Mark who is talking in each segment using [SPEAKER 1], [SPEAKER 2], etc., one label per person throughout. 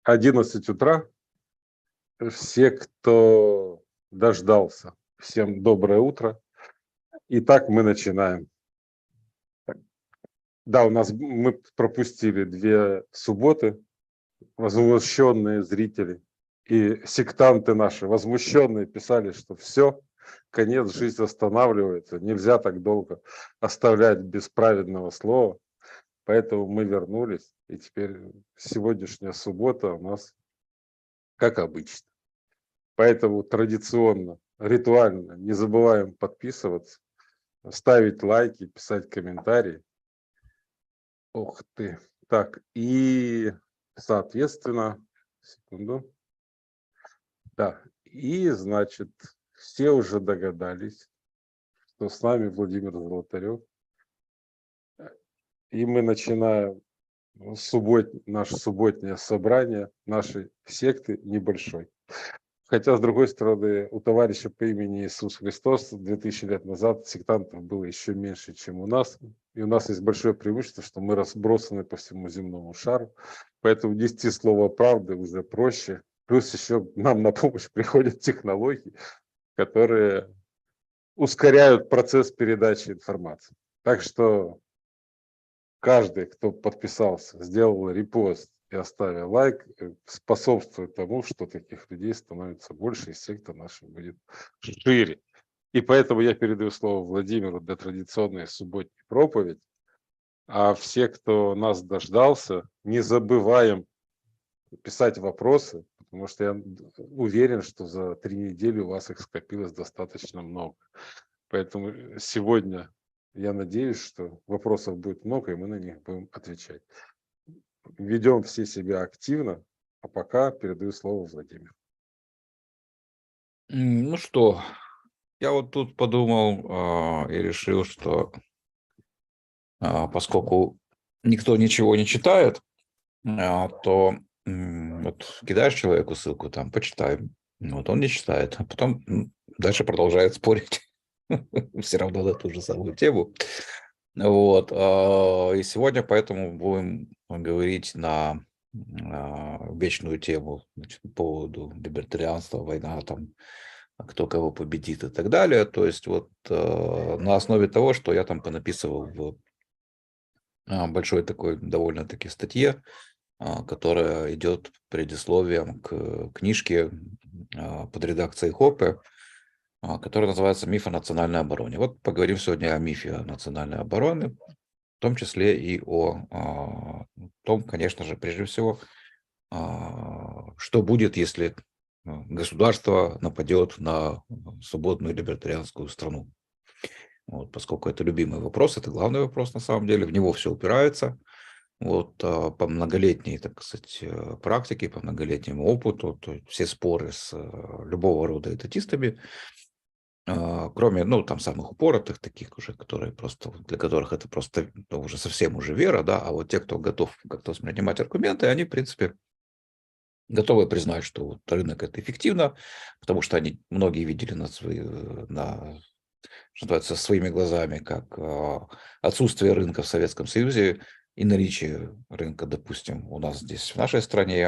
[SPEAKER 1] 11 утра. Все, кто дождался, всем доброе утро. Итак, мы начинаем. Да, мы пропустили 2 субботы. Возмущенные зрители и сектанты наши, возмущенные, писали, что все, конец, жизнь останавливается, нельзя так долго оставлять без праведного слова. Поэтому мы вернулись, и теперь сегодняшняя суббота у нас как обычно. Поэтому традиционно, ритуально не забываем подписываться, ставить лайки, писать комментарии. Ух ты. Так, и соответственно, секунду. Да, и значит, все уже догадались, что с нами Владимир Золотарев. И мы начинаем наше субботнее собрание нашей секты небольшой. Хотя, с другой стороны, у товарища по имени Иисус Христос 2000 лет назад сектантов было еще меньше, чем у нас. И у нас есть большое преимущество, что мы разбросаны по всему земному шару. Поэтому нести слово правды уже проще. Плюс еще нам на помощь приходят технологии, которые ускоряют процесс передачи информации. Так что каждый, кто подписался, сделал репост и оставил лайк, способствует тому, что таких людей становится больше, и секта наша будет шире. И поэтому я передаю слово Владимиру для традиционной субботней проповеди. А все, кто нас дождался, не забываем писать вопросы, потому что я уверен, что за 3 недели у вас их скопилось достаточно много. Поэтому сегодня я надеюсь, что вопросов будет много, и мы на них будем отвечать. Ведем все себя активно, а пока передаю слово Владимиру.
[SPEAKER 2] Ну что, я вот тут подумал и решил, что поскольку никто ничего не читает, то вот кидаешь человеку ссылку, там, почитай. Вот он не читает, а потом дальше продолжает спорить. Все равно на ту же самую тему. Вот. И сегодня поэтому будем говорить на вечную тему, значит, по поводу либертарианства, война, там, кто кого победит и так далее. То есть вот на основе того, что я там понаписывал в большой такой довольно-таки статье, которая идет предисловием к книжке под редакцией Хоппе, которая называется «Миф о национальной обороне». Вот поговорим сегодня о мифе о национальной обороне, в том числе и о том, конечно же, прежде всего, что будет, если государство нападет на свободную либертарианскую страну. Вот, поскольку это любимый вопрос, это главный вопрос на самом деле, в него все упирается. Вот, по многолетней, так сказать, практике, по многолетнему опыту, то есть все споры с любого рода этатистами, кроме, ну, там, самых упоротых, таких уже, которые просто, для которых это просто уже совсем уже вера, да, а вот те, кто готов как-то воспринимать аргументы, они, в принципе, готовы признать, что вот рынок это эффективно, потому что они, многие видели что называется, своими глазами, как отсутствие рынка в Советском Союзе и наличие рынка, допустим, у нас здесь, в нашей стране,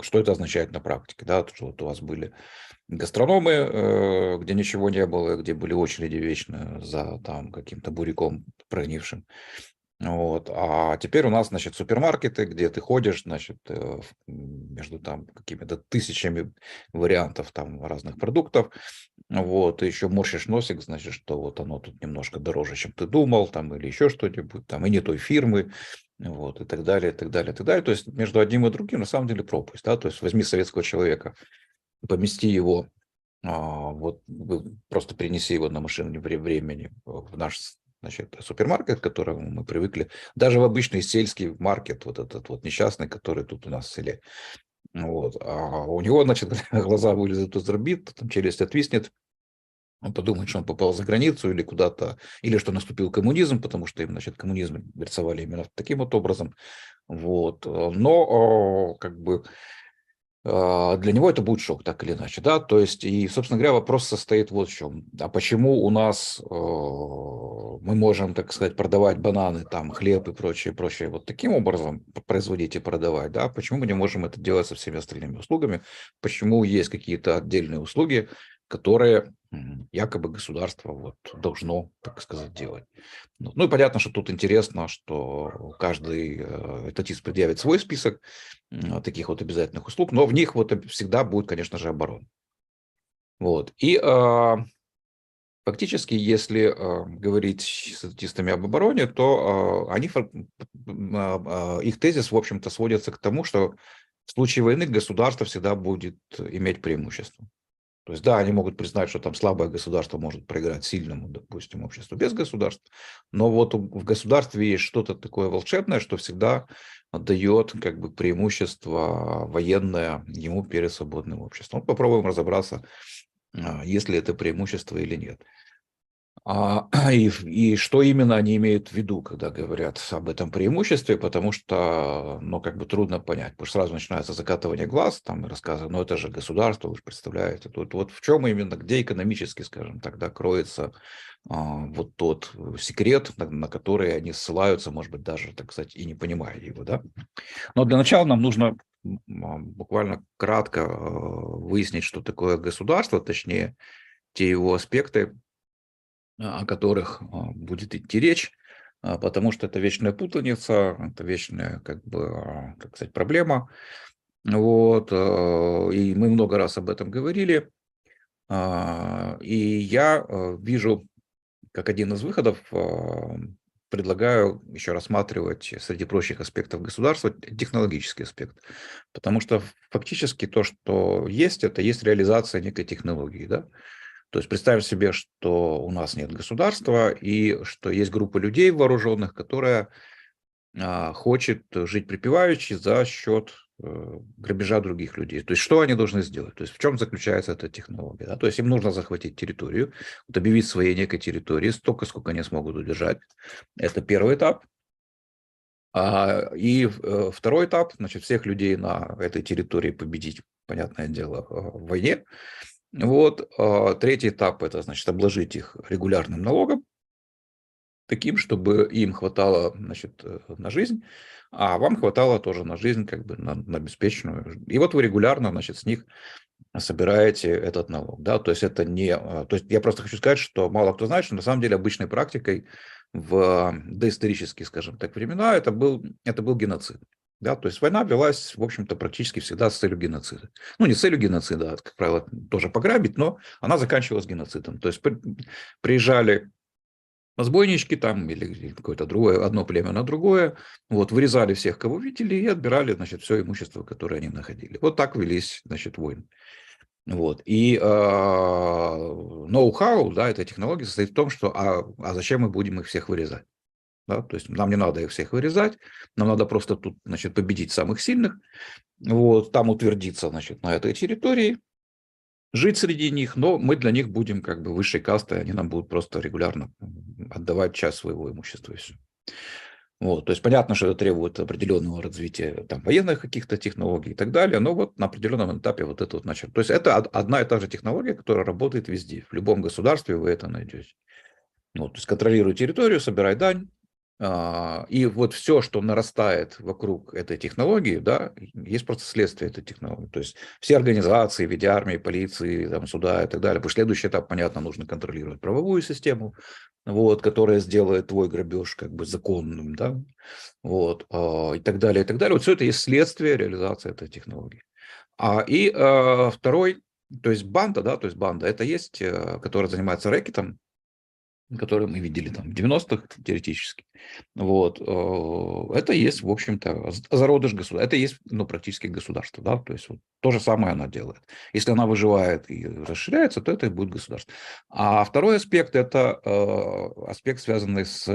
[SPEAKER 2] что это означает на практике, да, что вот у вас были гастрономы, где ничего не было, где были очереди вечно за там каким-то буряком прогнившим. Вот. А теперь у нас, значит, супермаркеты, где ты ходишь, значит, между там какими-то тысячами вариантов там разных продуктов, вот, и еще морщишь носик, значит, что вот оно тут немножко дороже, чем ты думал, там, или еще что-нибудь, там, и не той фирмы, вот, и так далее, и так далее, и так далее. То есть между одним и другим на самом деле пропасть, да, то есть возьми советского человека, помести его, вот, просто перенеси его на машине времени в наш, значит, супермаркет, к которому мы привыкли, даже в обычный сельский маркет, вот этот вот несчастный, который тут у нас в селе. Вот. А у него, значит, глаза вылезут из орбит, там челюсть отвиснет, он подумает, что он попал за границу или куда-то, или что наступил коммунизм, потому что им, значит, коммунизм рисовали именно таким вот образом. Вот. Но как бы для него это будет шок, так или иначе, да, то есть, и, собственно говоря, вопрос состоит вот в чем, а почему у нас мы можем, так сказать, продавать бананы, там, хлеб и прочее, вот таким образом производить и продавать, да, почему мы не можем это делать со всеми остальными услугами, почему есть какие-то отдельные услуги, которые якобы государство вот должно, так сказать, делать. Ну и понятно, что тут интересно, что каждый этатист предъявит свой список таких вот обязательных услуг, но в них вот всегда будет, конечно же, оборона. Вот. И фактически, если говорить с этатистами об обороне, то их тезис, в общем-то, сводится к тому, что в случае войны государство всегда будет иметь преимущество. То есть, да, они могут признать, что там слабое государство может проиграть сильному, допустим, обществу без государства, но вот в государстве есть что-то такое волшебное, что всегда дает как бы преимущество военное ему перед свободным обществом. Вот попробуем разобраться, есть ли это преимущество или нет. И что именно они имеют в виду, когда говорят об этом преимуществе, потому что, ну, как бы трудно понять, потому что сразу начинается закатывание глаз, там, и рассказы, ну, это же государство, вы же представляете, тут вот в чем именно, где экономически, скажем, тогда кроется вот тот секрет, на который они ссылаются, может быть, даже, так сказать, и не понимая его, да. Но для начала нам нужно буквально кратко выяснить, что такое государство, точнее, те его аспекты, о которых будет идти речь, потому что это вечная путаница, это вечная, как бы, так сказать, проблема. Вот, и мы много раз об этом говорили. И я вижу, как один из выходов, предлагаю еще рассматривать среди прочих аспектов государства технологический аспект. Потому что фактически то, что есть, это есть реализация некой технологии, да. То есть представим себе, что у нас нет государства и что есть группа людей вооруженных, которая хочет жить припеваючи за счет грабежа других людей. То есть что они должны сделать? То есть в чем заключается эта технология? Да? То есть им нужно захватить территорию, вот объявить своей некой территории столько, сколько они смогут удержать. Это первый этап. И второй этап, значит, всех людей на этой территории победить, понятное дело, в войне. Вот, третий этап – это, значит, обложить их регулярным налогом, таким, чтобы им хватало, значит, на жизнь, а вам хватало тоже на жизнь, как бы на обеспеченную. И вот вы регулярно, значит, с них собираете этот налог, да, то есть это не, то есть я просто хочу сказать, что мало кто знает, что на самом деле обычной практикой в доисторические, скажем так, времена это был геноцид. Да, то есть война велась, в общем-то, практически всегда с целью геноцида. Ну, не с целью геноцида, а, как правило, тоже пограбить, но она заканчивалась геноцидом. То есть приезжали разбойнички там или какое-то другое, одно племя на другое, вот, вырезали всех, кого видели, и отбирали, значит, все имущество, которое они находили. Вот так велись, значит, войны. Вот. И ноу-хау, да, этой технологии состоит в том, что зачем мы будем их всех вырезать? Да? То есть нам не надо их всех вырезать, нам надо просто тут, значит, победить самых сильных, вот, там утвердиться, значит, на этой территории, жить среди них, но мы для них будем как бы высшей кастой, они нам будут просто регулярно отдавать часть своего имущества и все. Вот, то есть понятно, что это требует определенного развития там, военных каких-то технологий и так далее, но вот на определенном этапе вот это вот начало. То есть это одна и та же технология, которая работает везде. В любом государстве вы это найдете. Вот, то есть контролируй территорию, собирай дань, и вот все, что нарастает вокруг этой технологии, да, есть просто следствие этой технологии. То есть все организации в виде армии, полиции, там, суда и так далее. Потому что следующий этап, понятно, нужно контролировать правовую систему, вот, которая сделает твой грабеж как бы законным, да, вот, и так далее, и так далее. Вот все это есть следствие реализации этой технологии. Второй, то есть банда, да, то есть банда, это есть, которая занимается рэкетом, который мы видели там в 90-х теоретически. Вот. Это есть, в общем-то, зародыш государства. Это есть, ну, практически государство, да, то есть вот, то же самое она делает. Если она выживает и расширяется, то это и будет государство. А второй аспект – это аспект, связанный с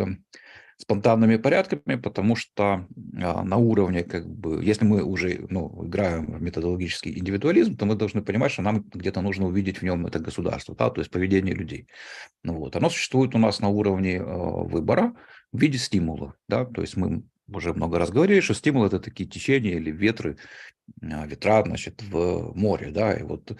[SPEAKER 2] спонтанными порядками, потому что на уровне, как бы, если мы уже, ну, играем в методологический индивидуализм, то мы должны понимать, что нам где-то нужно увидеть в нем это государство, да, то есть поведение людей. Ну, вот. Оно существует у нас на уровне выбора в виде стимула, да, то есть мы уже много раз говорили, что стимул – это такие течения или ветра, значит, в море, да, и вот,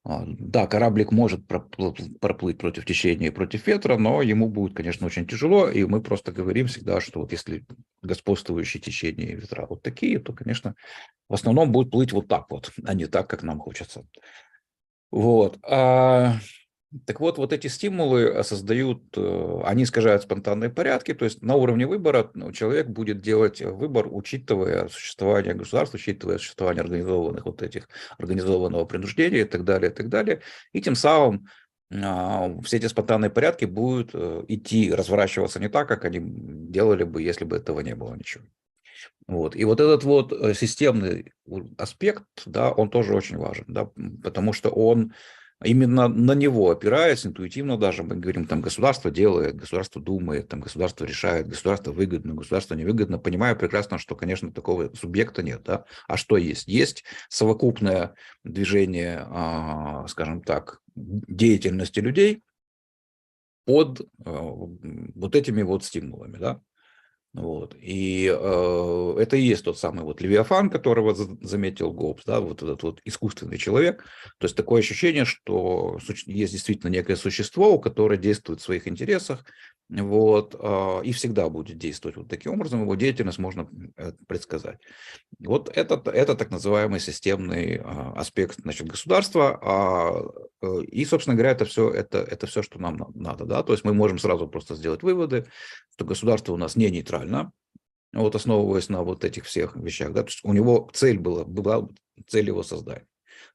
[SPEAKER 2] да, кораблик может проплыть против течения и против ветра, но ему будет, конечно, очень тяжело, и мы просто говорим всегда, что вот если господствующие течения и ветра вот такие, то, конечно, в основном будет плыть вот так вот, а не так, как нам хочется. Вот. Так вот, вот эти стимулы создают, они искажают спонтанные порядки, то есть на уровне выбора человек будет делать выбор, учитывая существование государства, учитывая существование организованных вот этих, организованного принуждения и так далее, и так далее. И тем самым все эти спонтанные порядки будут идти, разворачиваться не так, как они делали бы, если бы этого не было ничего. Вот. И вот этот вот системный аспект, да, он тоже очень важен, да, потому что он именно на него опираясь, интуитивно даже, мы говорим, там государство делает, государство думает, там государство решает, государство выгодно, государство невыгодно, понимая прекрасно, что, конечно, такого субъекта нет, да, а что есть? Есть совокупное движение, скажем так, деятельности людей под вот этими вот стимулами, да. Вот. И это и есть тот самый вот Левиафан, которого заметил Гоббс, да, вот этот вот искусственный человек. То есть такое ощущение, что есть действительно некое существо, которое действует в своих интересах, вот, и всегда будет действовать вот таким образом, его деятельность можно предсказать. Вот это так называемый системный аспект, значит, государства. И, собственно говоря, это все, что нам надо. Да? То есть мы можем сразу просто сделать выводы, что государство у нас не нейтрально, вот основываясь на вот этих всех вещах. Да? То есть у него была цель его создания.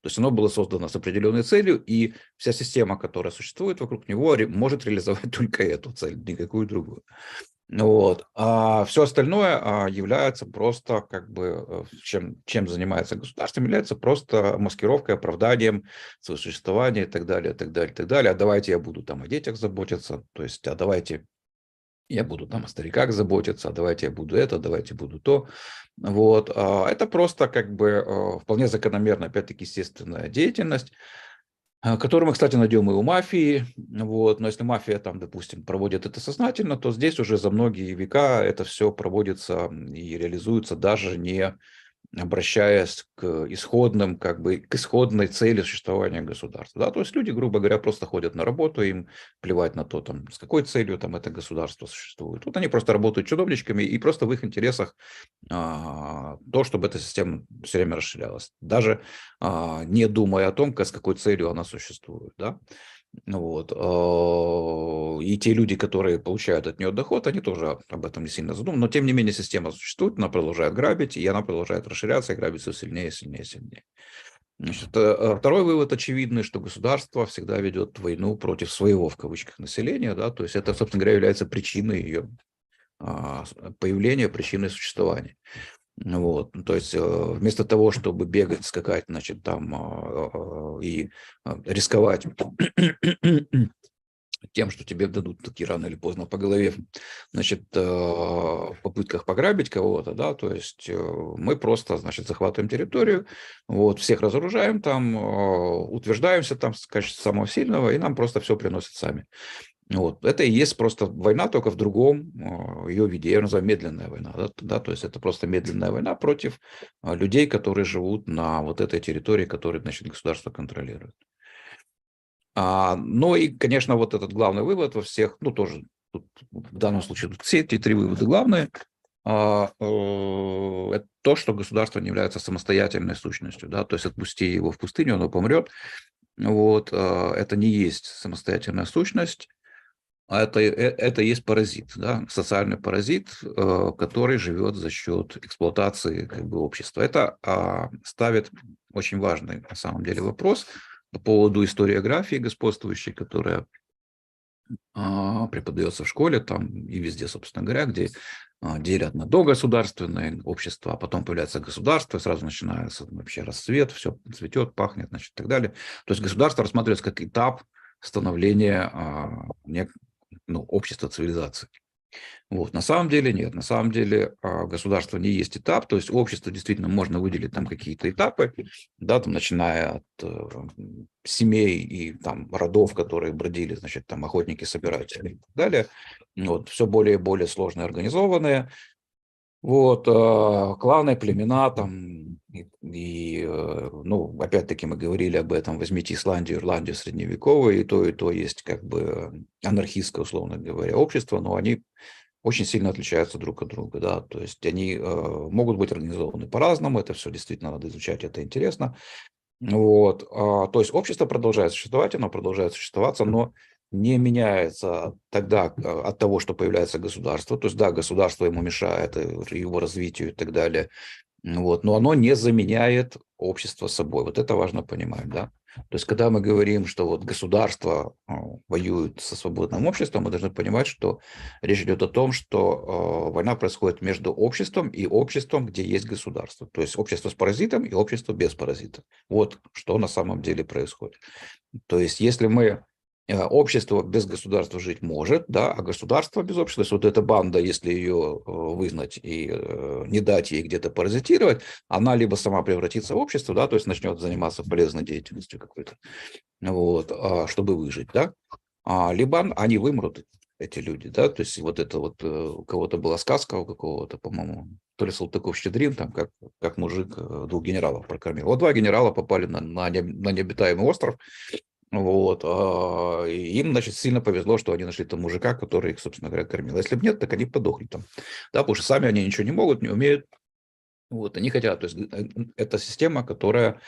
[SPEAKER 2] То есть оно было создано с определенной целью, и вся система, которая существует вокруг него, может реализовать только эту цель, никакую другую. Вот. А все остальное является просто как бы, чем занимается государство, является просто маскировкой, оправданием своего существования и так далее, и так далее, и так далее. А давайте я буду там о детях заботиться, то есть, а давайте я буду там о стариках заботиться, а давайте я буду это, давайте буду то. Вот. Это просто как бы вполне закономерная, опять-таки, естественная деятельность, который мы, кстати, найдем и у мафии. Вот. Но если мафия, там, допустим, проводит это сознательно, то здесь уже за многие века это все проводится и реализуется даже не обращаясь к исходным, как бы, к исходной цели существования государства. Да? То есть люди, грубо говоря, просто ходят на работу, им плевать на то, там, с какой целью там, это государство существует. Вот они просто работают чиновничками, и просто в их интересах то, чтобы эта система все время расширялась, даже не думая о том, с какой целью она существует. Да? Вот. И те люди, которые получают от нее доход, они тоже об этом не сильно задумываются. Но, тем не менее, система существует, она продолжает грабить, и она продолжает расширяться, и грабить все сильнее, сильнее, сильнее. Значит, второй вывод очевидный, что государство всегда ведет войну против своего, в кавычках, населения. Да? То есть это, собственно говоря, является причиной ее появления, причиной существования. Вот, то есть вместо того, чтобы бегать, скакать, значит, там и рисковать тем, что тебе дадут таки рано или поздно по голове, значит, в попытках пограбить кого-то, да, то есть мы просто, значит, захватываем территорию, вот, всех разоружаем там, утверждаемся там в качестве самого сильного, и нам просто все приносят сами. Вот. Это и есть просто война, только в другом ее виде. Я ее называю медленная война. Да? То есть это просто медленная война против людей, которые живут на вот этой территории, которую, значит, государство контролирует. Ну и, конечно, вот этот главный вывод во всех, ну тоже тут, в данном случае все эти три вывода главные. Это то, что государство не является самостоятельной сущностью. Да? То есть отпусти его в пустыню, оно помрет. Вот. Это не есть самостоятельная сущность. Это есть паразит, да, социальный паразит, который живет за счет эксплуатации как бы, общества. Это ставит очень важный на самом деле вопрос по поводу историографии господствующей, которая преподается в школе там и везде, собственно говоря, где делят на догосударственное общество, а потом появляется государство, сразу начинается вообще расцвет, все цветет, пахнет, значит, и так далее. То есть государство рассматривается как этап становления общества, цивилизации. Вот. На самом деле нет. На самом деле государство не есть этап, то есть общество действительно можно выделить там какие-то этапы, да, там, начиная от семей и там родов, которые бродили, значит, там охотники, собиратели и так далее. Вот. Все более и более сложные, организованные. Вот, кланы, племена там, ну, опять-таки мы говорили об этом, возьмите Исландию, Ирландию средневековую, и то есть как бы анархистское, условно говоря, общество, но они очень сильно отличаются друг от друга, да, то есть они могут быть организованы по-разному, это все действительно надо изучать, это интересно, вот, то есть общество продолжает существовать, оно продолжает существоваться, но не меняется тогда от того, что появляется государство. То есть, да, государство ему мешает его развитию и так далее. Вот, но оно не заменяет общество собой. Вот это важно понимать, да. То есть, когда мы говорим, что вот государство воюет со свободным обществом, мы должны понимать, что речь идет о том, что война происходит между обществом и обществом, где есть государство. То есть общество с паразитом и общество без паразита. Вот что на самом деле происходит. То есть, если мы общество без государства жить может, да, а государство без общества, то есть вот эта банда, если ее вызнать и не дать ей где-то паразитировать, она либо сама превратится в общество, да, то есть начнет заниматься полезной деятельностью какой-то, вот, чтобы выжить, да, либо они вымрут, эти люди, да, то есть вот это вот у кого-то была сказка, у какого-то, по-моему, то ли Салтыков-Щедрин, там, как мужик двух генералов прокормил. Вот два генерала попали на необитаемый остров, вот, и им, значит, сильно повезло, что они нашли там мужика, который их, собственно говоря, кормил. Если бы нет, так они подохли там, да, потому что сами они ничего не могут, не умеют, вот, они хотят, то есть это система, которая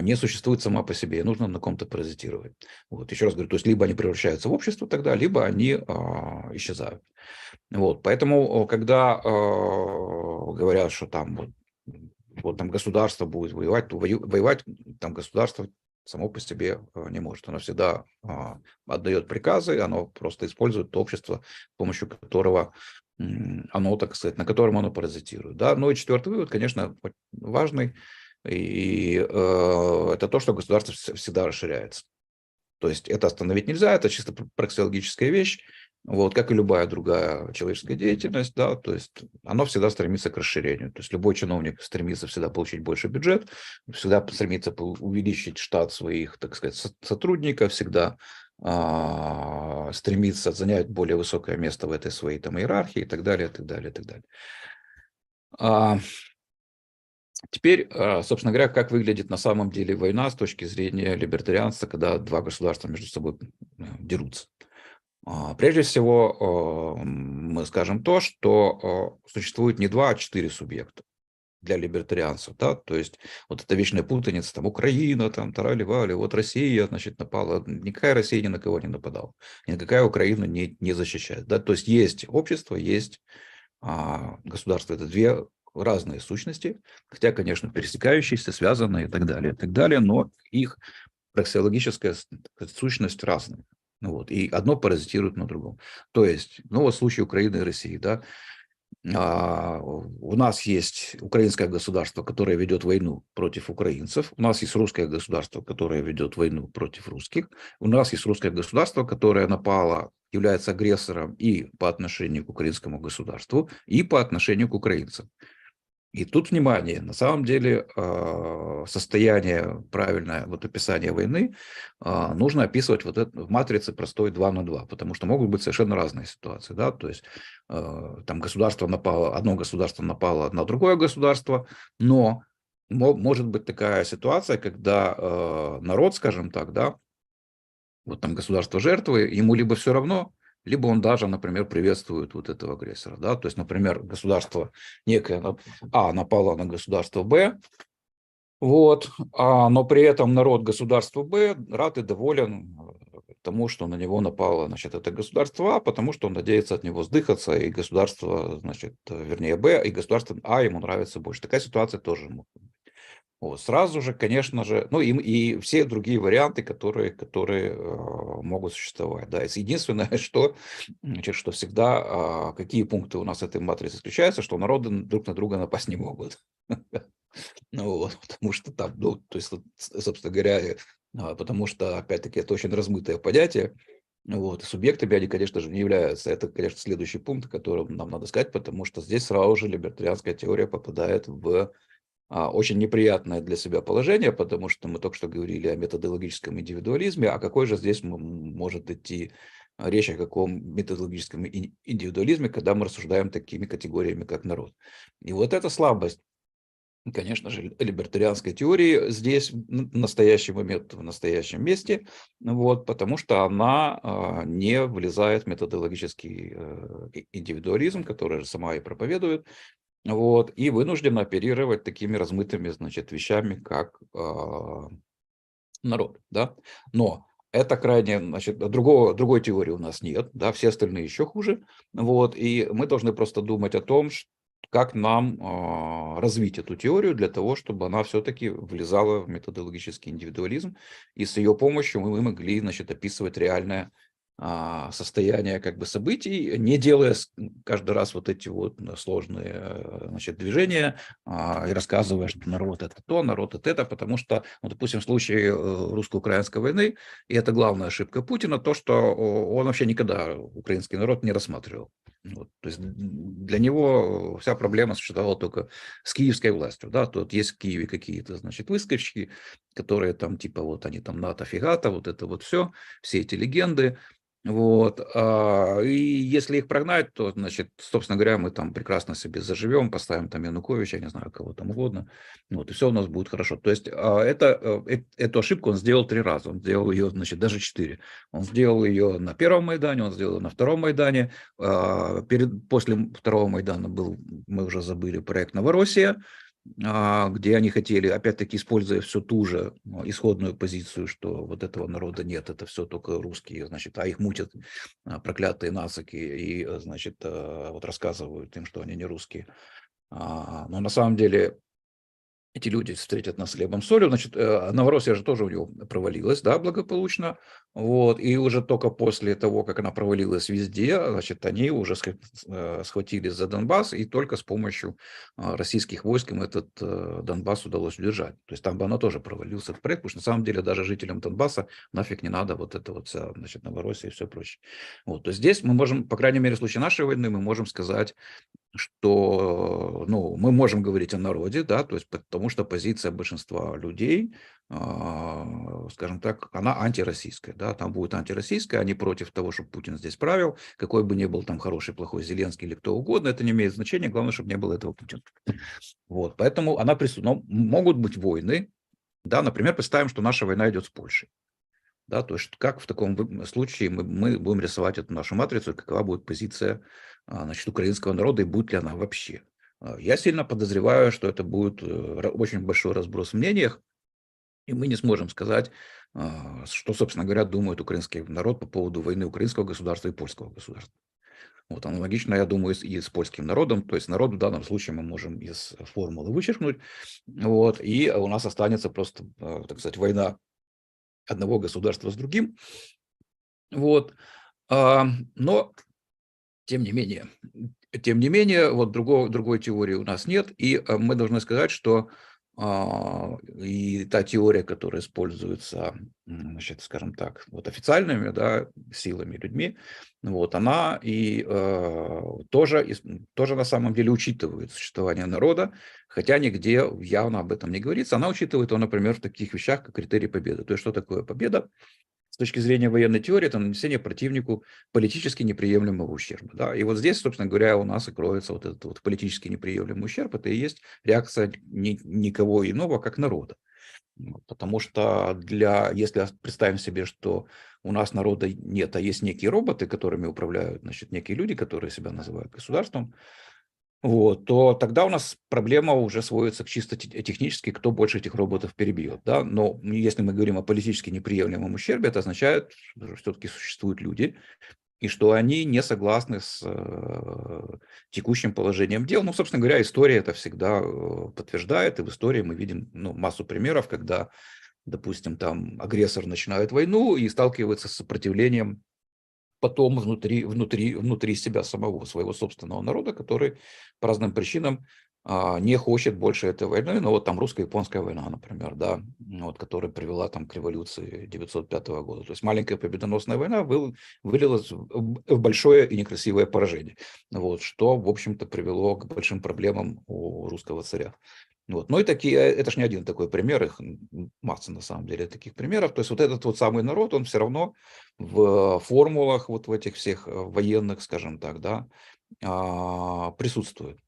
[SPEAKER 2] не существует сама по себе, и нужно на ком-то паразитировать. Вот, еще раз говорю, то есть либо они превращаются в общество тогда, либо они исчезают. Вот, поэтому, когда говорят, что там вот там государство будет воевать, то воевать там государство само по себе не может. Оно всегда отдает приказы, оно просто использует то общество, с помощью которого оно, так сказать, на котором оно паразитирует. Да? Ну и четвертый вывод, конечно, важный, и это то, что государство всегда расширяется. То есть это остановить нельзя, это чисто праксиологическая вещь, вот, как и любая другая человеческая деятельность, да, то есть оно всегда стремится к расширению. То есть любой чиновник стремится всегда получить больше бюджет, всегда стремится увеличить штат своих, так сказать, сотрудников, всегда стремится занять более высокое место в этой своей там иерархии и так далее, и так далее, и так далее. Теперь, собственно говоря, как выглядит на самом деле война с точки зрения либертарианства, когда два государства между собой дерутся. Прежде всего, мы скажем то, что существует не два, а четыре субъекта для либертарианцев. Да? То есть вот эта вечная путаница, там Украина, там Тарали-Вали, вот Россия, значит, напала. Никакая Россия ни на кого не нападала. Никакая Украина не защищает. Да? То есть общество, есть государство. Это две разные сущности, хотя, конечно, пересекающиеся, связанные и так далее, но их праксиологическая сущность разная. Ну вот, и одно паразитирует на другом. То есть, ну вот в случае Украины и России, да, у нас есть украинское государство, которое ведет войну против украинцев, у нас есть русское государство, которое ведет войну против русских, у нас есть русское государство, которое напало, является агрессором и по отношению к украинскому государству, и по отношению к украинцам. И тут, внимание, на самом деле состояние, правильное вот описание войны нужно описывать вот это в матрице простой 2 на 2, потому что могут быть совершенно разные ситуации. Да? То есть там одно государство напало на другое государство, но может быть такая ситуация, когда народ, скажем так, да, вот там государство жертвы, ему либо все равно, либо он даже, например, приветствует вот этого агрессора. Да? То есть, например, государство некое напало на государство Б, вот, но при этом народ государства Б рад и доволен тому, что на него напало, значит, это государство А, потому что он надеется от него сдыхаться, и государство, значит, вернее, Б, и государство А ему нравится больше. Такая ситуация тоже может быть. Вот, сразу же, конечно же, ну и все другие варианты, которые могут существовать. Да. Единственное, что, значит, что всегда, какие пункты у нас этой матрицы исключаются, что народы друг на друга напасть не могут. Ну вот, потому что там, ну, то есть, собственно говоря, потому что, опять-таки, это очень размытое понятие. Вот, и субъектами они, конечно же, не являются. Это, конечно, следующий пункт, который нам надо сказать, потому что здесь сразу же либертарианская теория попадает в очень неприятное для себя положение, потому что мы только что говорили о методологическом индивидуализме, а какой же здесь может идти речь о каком методологическом индивидуализме, когда мы рассуждаем такими категориями, как народ. И вот эта слабость, конечно же, либертарианской теории здесь в настоящий момент, в настоящем месте, вот, потому что она не влезает в методологический индивидуализм, который же сама и проповедует, вот, и вынуждена оперировать такими размытыми, значит, вещами, как народ, да. Но это крайне, значит, другой теории у нас нет, да, все остальные еще хуже, вот, и мы должны просто думать о том, как нам развить эту теорию для того, чтобы она все-таки влезала в методологический индивидуализм, и с ее помощью мы могли, значит, описывать реальное состояние как бы событий, не делая каждый раз вот эти вот сложные, значит, движения, и рассказывая, что народ это то, народ это, потому что, ну, допустим, в случае русско-украинской войны, и это главная ошибка Путина, то, что он вообще никогда украинский народ не рассматривал. Вот, то есть для него вся проблема существовала только с киевской властью, да, тут есть в Киеве какие-то, значит, выскочки, которые там типа вот они там НАТО, фигата, вот это вот все эти легенды. Вот. И если их прогнать, то, значит, собственно говоря, мы там прекрасно себе заживем, поставим там Януковича, я не знаю, кого там угодно, вот, и все у нас будет хорошо. То есть эту ошибку он сделал 3 раза, он сделал ее, значит, даже 4. Он сделал ее на первом Майдане, он сделал ее на втором Майдане. После второго Майдана был, мы уже забыли, проект «Новороссия», где они хотели, опять-таки, используя всю ту же исходную позицию, что вот этого народа нет, это все только русские, значит, а их мутят проклятые нацики и, значит, вот рассказывают им, что они не русские. Но на самом деле эти люди встретят нас хлебом солью. Значит, Новороссия же тоже у него провалилась, да, благополучно. Вот, и уже только после того, как она провалилась везде, значит, они уже схватились за Донбасс, и только с помощью российских войск им этот Донбасс удалось удержать. То есть там бы она тоже провалился этот проект, потому что на самом деле даже жителям Донбасса нафиг не надо вот это вот вся, значит, Новороссия и все прочее. Вот, то есть здесь мы можем, по крайней мере, в случае нашей войны, мы можем сказать, что, ну, мы можем говорить о народе, да, то есть потому что позиция большинства людей, скажем так, она антироссийская, да, там будет антироссийская, они против того, чтобы Путин здесь правил, какой бы ни был там хороший, плохой Зеленский или кто угодно, это не имеет значения, главное, чтобы не было этого Путина. Вот, поэтому она присутствует, но могут быть войны, да, например, представим, что наша война идет с Польшей. Да, то есть как в таком случае мы будем рисовать эту нашу матрицу, какова будет позиция, значит, украинского народа и будет ли она вообще. Я сильно подозреваю, что это будет очень большой разброс в мнениях, и мы не сможем сказать, что, собственно говоря, думает украинский народ по поводу войны украинского государства и польского государства. Вот аналогично, я думаю, и с польским народом, то есть народ в данном случае мы можем из формулы вычеркнуть, вот, и у нас останется просто, так сказать, война одного государства с другим. Вот. Но, тем не менее, вот другой теории у нас нет, и мы должны сказать, что и та теория, которая используется, значит, скажем так, вот официальными, да, силами, людьми, вот, она и тоже на самом деле учитывает существование народа, хотя нигде явно об этом не говорится. Она учитывает его, например, в таких вещах, как критерий победы. То есть, что такое победа? С точки зрения военной теории, это нанесение противнику политически неприемлемого ущерба. Да? И вот здесь, собственно говоря, у нас и кроется вот этот вот политически неприемлемый ущерб. Это и есть реакция никого иного, как народа. Потому что если представим себе, что у нас народа нет, а есть некие роботы, которыми управляют, значит, некие люди, которые себя называют государством, вот, то тогда у нас проблема уже сводится к чисто технически, кто больше этих роботов перебьет. Да? Но если мы говорим о политически неприемлемом ущербе, это означает, что все-таки существуют люди, и что они не согласны с текущим положением дел. Ну, собственно говоря, история это всегда подтверждает, и в истории мы видим массу примеров, когда, допустим, там агрессор начинает войну и сталкивается с сопротивлением потом внутри себя самого, своего собственного народа, который по разным причинам не хочет больше этой войны. Ну, вот там русско-японская война, например, да, вот, которая привела там к революции 905 года. То есть маленькая победоносная война вылилась в большое и некрасивое поражение, вот, что, в общем-то, привело к большим проблемам у русского царя. Вот. Ну и такие, это ж не один такой пример, их масса на самом деле таких примеров. То есть вот этот вот самый народ, он все равно в формулах вот в этих всех военных, скажем так, да, присутствует.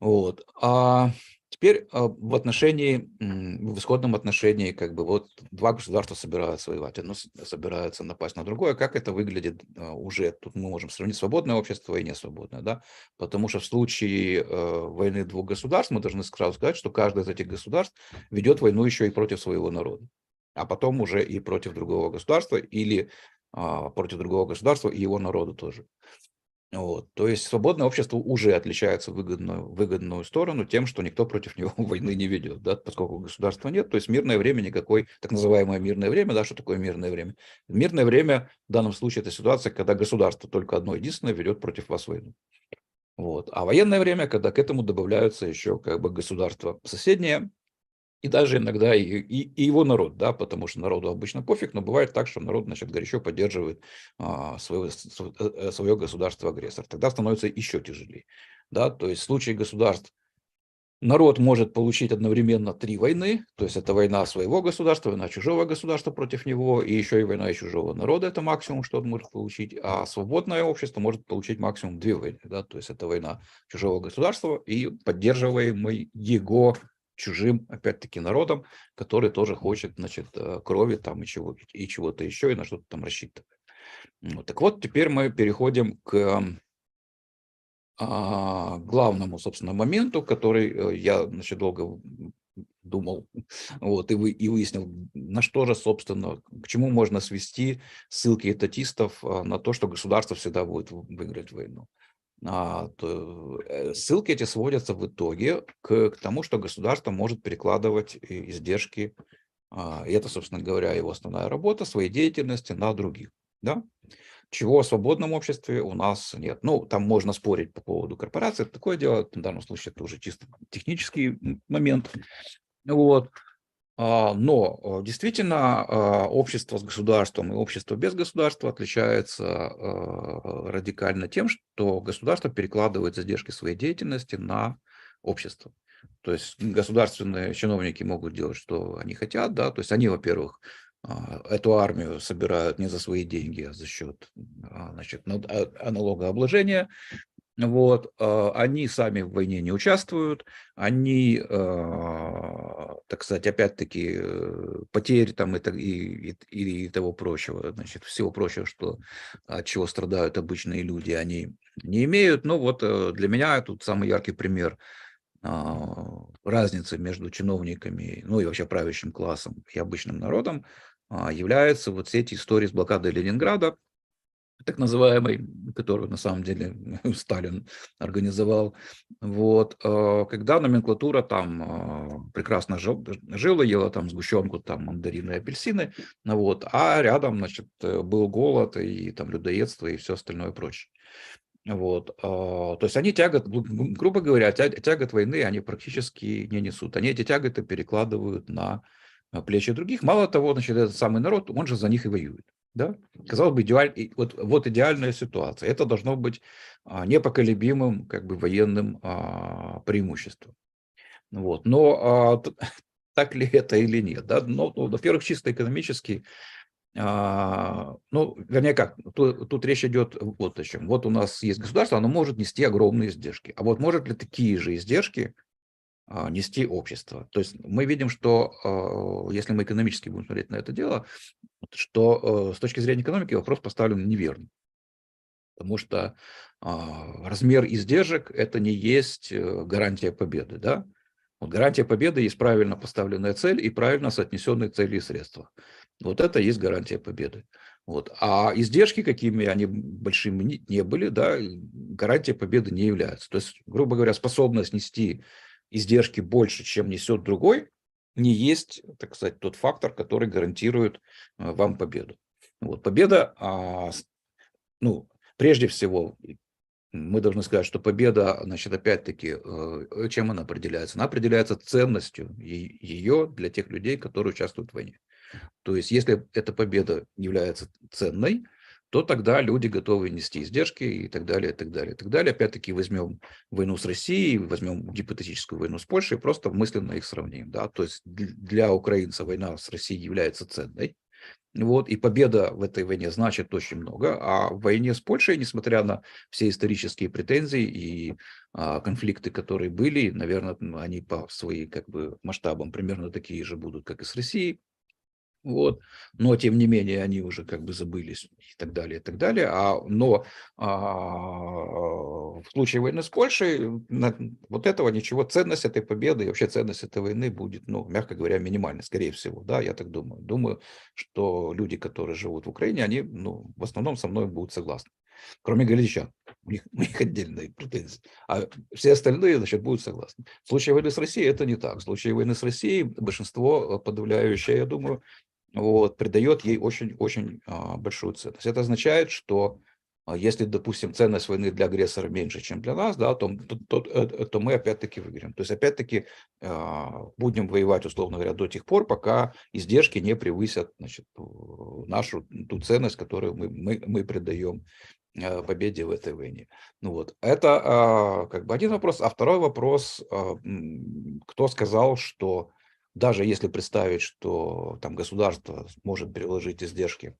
[SPEAKER 2] Вот. А теперь в отношении, в исходном отношении, как бы вот два государства собираются воевать, одно собирается напасть на другое, как это выглядит уже, тут мы можем сравнить свободное общество и несвободное, да, потому что в случае войны двух государств мы должны сразу сказать, что каждое из этих государств ведет войну еще и против своего народа, а потом уже и против другого государства или против другого государства и его народа тоже. Вот. То есть свободное общество уже отличается в выгодную сторону тем, что никто против него войны не ведет, да, поскольку государства нет, то есть мирное время никакой, так называемое мирное время, да, что такое мирное время? Мирное время в данном случае это ситуация, когда государство только одно единственное ведет против вас войну. Вот. А военное время, когда к этому добавляются еще как бы государства соседние, и даже иногда и его народ, да, потому что народу обычно пофиг, но бывает так, что народ, значит, горячо поддерживает свое государство-агрессор. Тогда становится еще тяжелее. Да, то есть в случае государств народ может получить одновременно 3 войны, то есть это война своего государства, война чужого государства против него, и еще и война и чужого народа, это максимум, что он может получить, а свободное общество может получить максимум 2 войны, да, то есть это война чужого государства и поддерживаемый его чужим, опять-таки, народом, который тоже хочет, значит, крови там и чего-то еще, и на что-то там рассчитывает. Ну, так вот, теперь мы переходим к главному, собственно, моменту, который я, значит, долго думал, вот, и выяснил, на что же, собственно, к чему можно свести ссылки этатистов на то, что государство всегда будет выиграть войну. Ссылки эти сводятся в итоге к тому, что государство может перекладывать издержки, и это, собственно говоря, его основная работа, своей деятельности на других. Да? Чего в свободном обществе у нас нет. Ну, там можно спорить по поводу корпорации, это такое дело, в данном случае это уже чисто технический момент. Вот. Но действительно общество с государством и общество без государства отличается радикально тем, что государство перекладывает задержки своей деятельности на общество. То есть государственные чиновники могут делать, что они хотят, да, то есть они, во-первых, эту армию собирают не за свои деньги, а за счет, значит, налогообложения. Вот, они сами в войне не участвуют, они, так сказать, опять-таки, потерь там и того прочего, значит, всего прочего, что, от чего страдают обычные люди, они не имеют. Ну вот для меня тут самый яркий пример разницы между чиновниками, ну и вообще правящим классом и обычным народом являются вот все эти истории с блокадой Ленинграда, так называемый, которую на самом деле Сталин организовал. Вот. Когда номенклатура там прекрасно жила, ела там сгущенку, там мандарины и апельсины, ну вот, а рядом, значит, был голод и там людоедство и все остальное прочее. Вот. То есть они тягот, грубо говоря, тягот войны они практически не несут. Они эти тяготы перекладывают на плечи других. Мало того, значит, этот самый народ, он же за них и воюет. Да? Казалось бы, вот идеальная ситуация. Это должно быть непоколебимым как бы, военным преимуществом. Вот. Но так ли это или нет? Да? Но, во-первых, чисто экономически, ну, вернее как, тут речь идет вот о чем. Вот у нас есть государство, оно может нести огромные издержки. А вот может ли такие же издержки нести общество? То есть мы видим, что если мы экономически будем смотреть на это дело, что с точки зрения экономики вопрос поставлен неверно. Потому что размер издержек – это не есть гарантия победы. Да? Вот гарантия победы есть правильно поставленная цель и правильно соотнесенные цели и средства. Вот это есть гарантия победы. Вот. А издержки, какими они большими не были, да, гарантия победы не является. То есть, грубо говоря, способность нести издержки больше, чем несет другой, не есть, так сказать, тот фактор, который гарантирует вам победу. Вот. Победа, ну, прежде всего, мы должны сказать, что победа, значит, опять-таки, чем она определяется? Она определяется ценностью ее для тех людей, которые участвуют в войне. То есть, если эта победа является ценной, то тогда люди готовы нести издержки и так далее, и так далее, и так далее. Опять-таки возьмем войну с Россией, возьмем гипотетическую войну с Польшей, просто мысленно их сравним. Да? То есть для украинца война с Россией является ценной. Вот, и победа в этой войне значит очень много, а в войне с Польшей, несмотря на все исторические претензии и конфликты, которые были, наверное, они по своим как бы масштабам примерно такие же будут, как и с Россией. Вот. Но, тем не менее, они уже как бы забылись и так далее, и так далее. В случае войны с Польшей вот этого ничего, ценность этой победы и вообще ценность этой войны будет, ну, мягко говоря, минимальной, скорее всего, да, я так думаю. Думаю, что люди, которые живут в Украине, они, ну, в основном со мной будут согласны. Кроме галичан, у них отдельные претензии. А все остальные, значит, будут согласны. В случае войны с Россией это не так. В случае войны с Россией большинство подавляющее, я думаю, вот, придает ей очень-очень большую ценность. Это означает, что если, допустим, ценность войны для агрессора меньше, чем для нас, да, то мы опять-таки выиграем. То есть опять-таки будем воевать, условно говоря, до тех пор, пока издержки не превысят, значит, нашу ту ценность, которую мы придаем победе в этой войне. Ну вот, это как бы один вопрос. А второй вопрос, кто сказал, что даже если представить, что там государство может переложить издержки,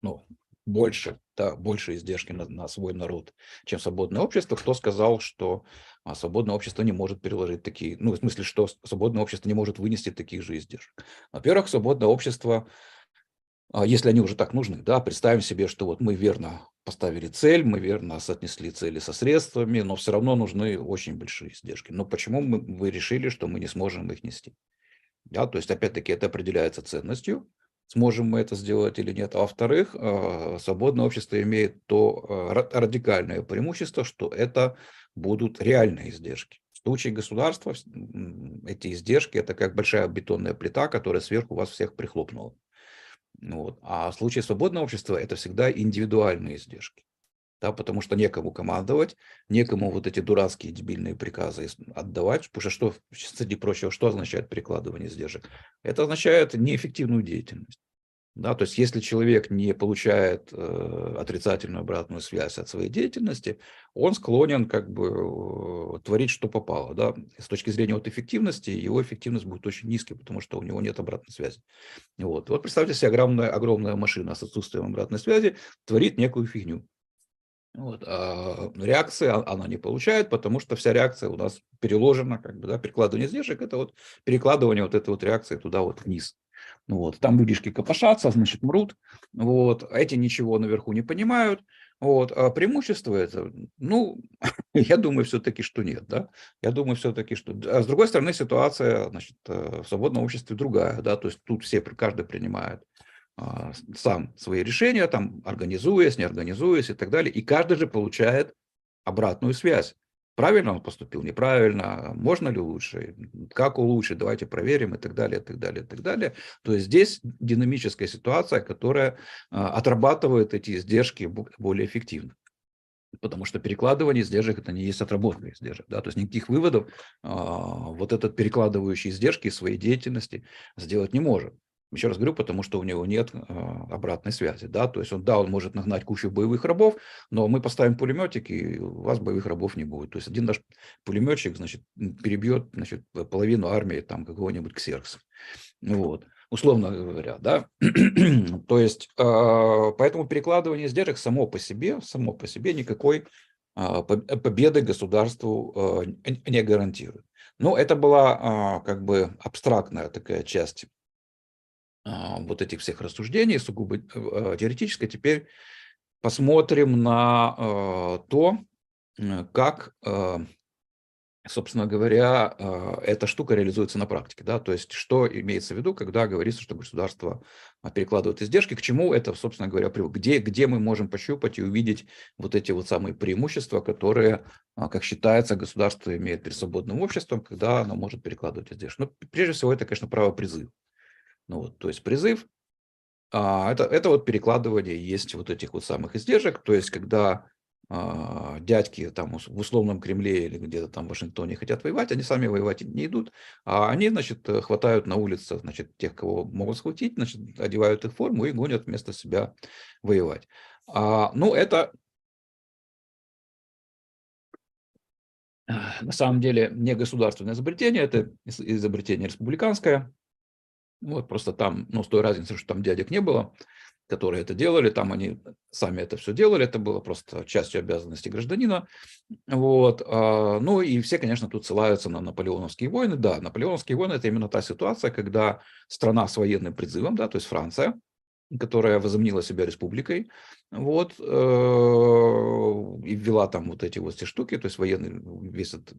[SPEAKER 2] ну, больше, да, больше издержки на свой народ, чем свободное общество, кто сказал, что свободное общество не может переложить такие, ну, в смысле, что свободное общество не может вынести таких же издержек. Во-первых, свободное общество, если они уже так нужны, да, представим себе, что вот мы верно поставили цель, мы верно соотнесли цели со средствами, но все равно нужны очень большие издержки. Но почему вы решили, что мы не сможем их нести? Да, то есть, опять-таки, это определяется ценностью, сможем мы это сделать или нет. А во-вторых, свободное общество имеет то радикальное преимущество, что это будут реальные издержки. В случае государства эти издержки – это как большая бетонная плита, которая сверху вас всех прихлопнула. Вот. А в случае свободного общества это всегда индивидуальные издержки. Да, потому что некому командовать, некому вот эти дурацкие дебильные приказы отдавать, потому что, среди прочего, что означает перекладывание издержек? Это означает неэффективную деятельность. Да, то есть если человек не получает отрицательную обратную связь от своей деятельности, он склонен как бы творить, что попало. Да? С точки зрения вот эффективности, его эффективность будет очень низкой, потому что у него нет обратной связи. Вот представьте себе, огромная машина с отсутствием обратной связи творит некую фигню. Вот, реакция она не получает, потому что вся реакция у нас переложена, как бы, да, перекладывание издержек – это вот перекладывание вот этой вот реакции туда вот вниз. Ну вот, там людишки копошатся, значит, мрут, вот, эти ничего наверху не понимают, вот, а преимущество это, ну, я думаю все-таки, что нет, да, я думаю все-таки, что… А с другой стороны, ситуация, значит, в свободном обществе другая, да, то есть тут каждый принимает сам свои решения, там, организуясь, не организуясь и так далее. И каждый же получает обратную связь. Правильно он поступил, неправильно, можно ли лучше, как улучшить, давайте проверим и так далее, и так далее, и так далее. То есть здесь динамическая ситуация, которая отрабатывает эти издержки более эффективно. Потому что перекладывание издержек – это не есть отработка издержек. Да? То есть никаких выводов вот этот перекладывающий издержки своей деятельности сделать не может. Еще раз говорю, потому что у него нет обратной связи. Да? То есть он может нагнать кучу боевых рабов, но мы поставим пулеметик, и у вас боевых рабов не будет. То есть один наш пулеметчик, значит, перебьет, значит, половину армии там, какого-нибудь ксеркса. Вот, условно говоря, да. То есть, поэтому перекладывание издержек само по себе никакой победы государству не гарантирует. Но это была как бы абстрактная такая часть вот этих всех рассуждений, сугубо теоретическая. Теперь посмотрим на то, как, собственно говоря, эта штука реализуется на практике. Да? То есть, что имеется в виду, когда говорится, что государство перекладывает издержки, к чему это, собственно говоря, где мы можем пощупать и увидеть вот эти вот самые преимущества, которые, как считается, государство имеет перед свободным обществом, когда оно может перекладывать издержки. Ну, прежде всего, это, конечно, право призыва. Ну, вот, то есть призыв, это вот перекладывание есть вот этих вот самых издержек, то есть когда дядьки там в условном Кремле или где-то там в Вашингтоне хотят воевать, они сами воевать не идут, а они, значит, хватают на улице, значит, тех, кого могут схватить, значит, одевают их в форму и гонят вместо себя воевать. Ну, это на самом деле не государственное изобретение, это изобретение республиканское. Вот просто там, ну, с той разницей, что там дядек не было, которые это делали, там они сами это все делали, это было просто частью обязанностей гражданина. Вот. Ну и все, конечно, тут ссылаются на наполеоновские войны. Да, наполеоновские войны – это именно та ситуация, когда страна с военным призывом, да, то есть Франция, которая возомнила себя республикой, вот, и ввела там вот эти вот все штуки, то есть военный,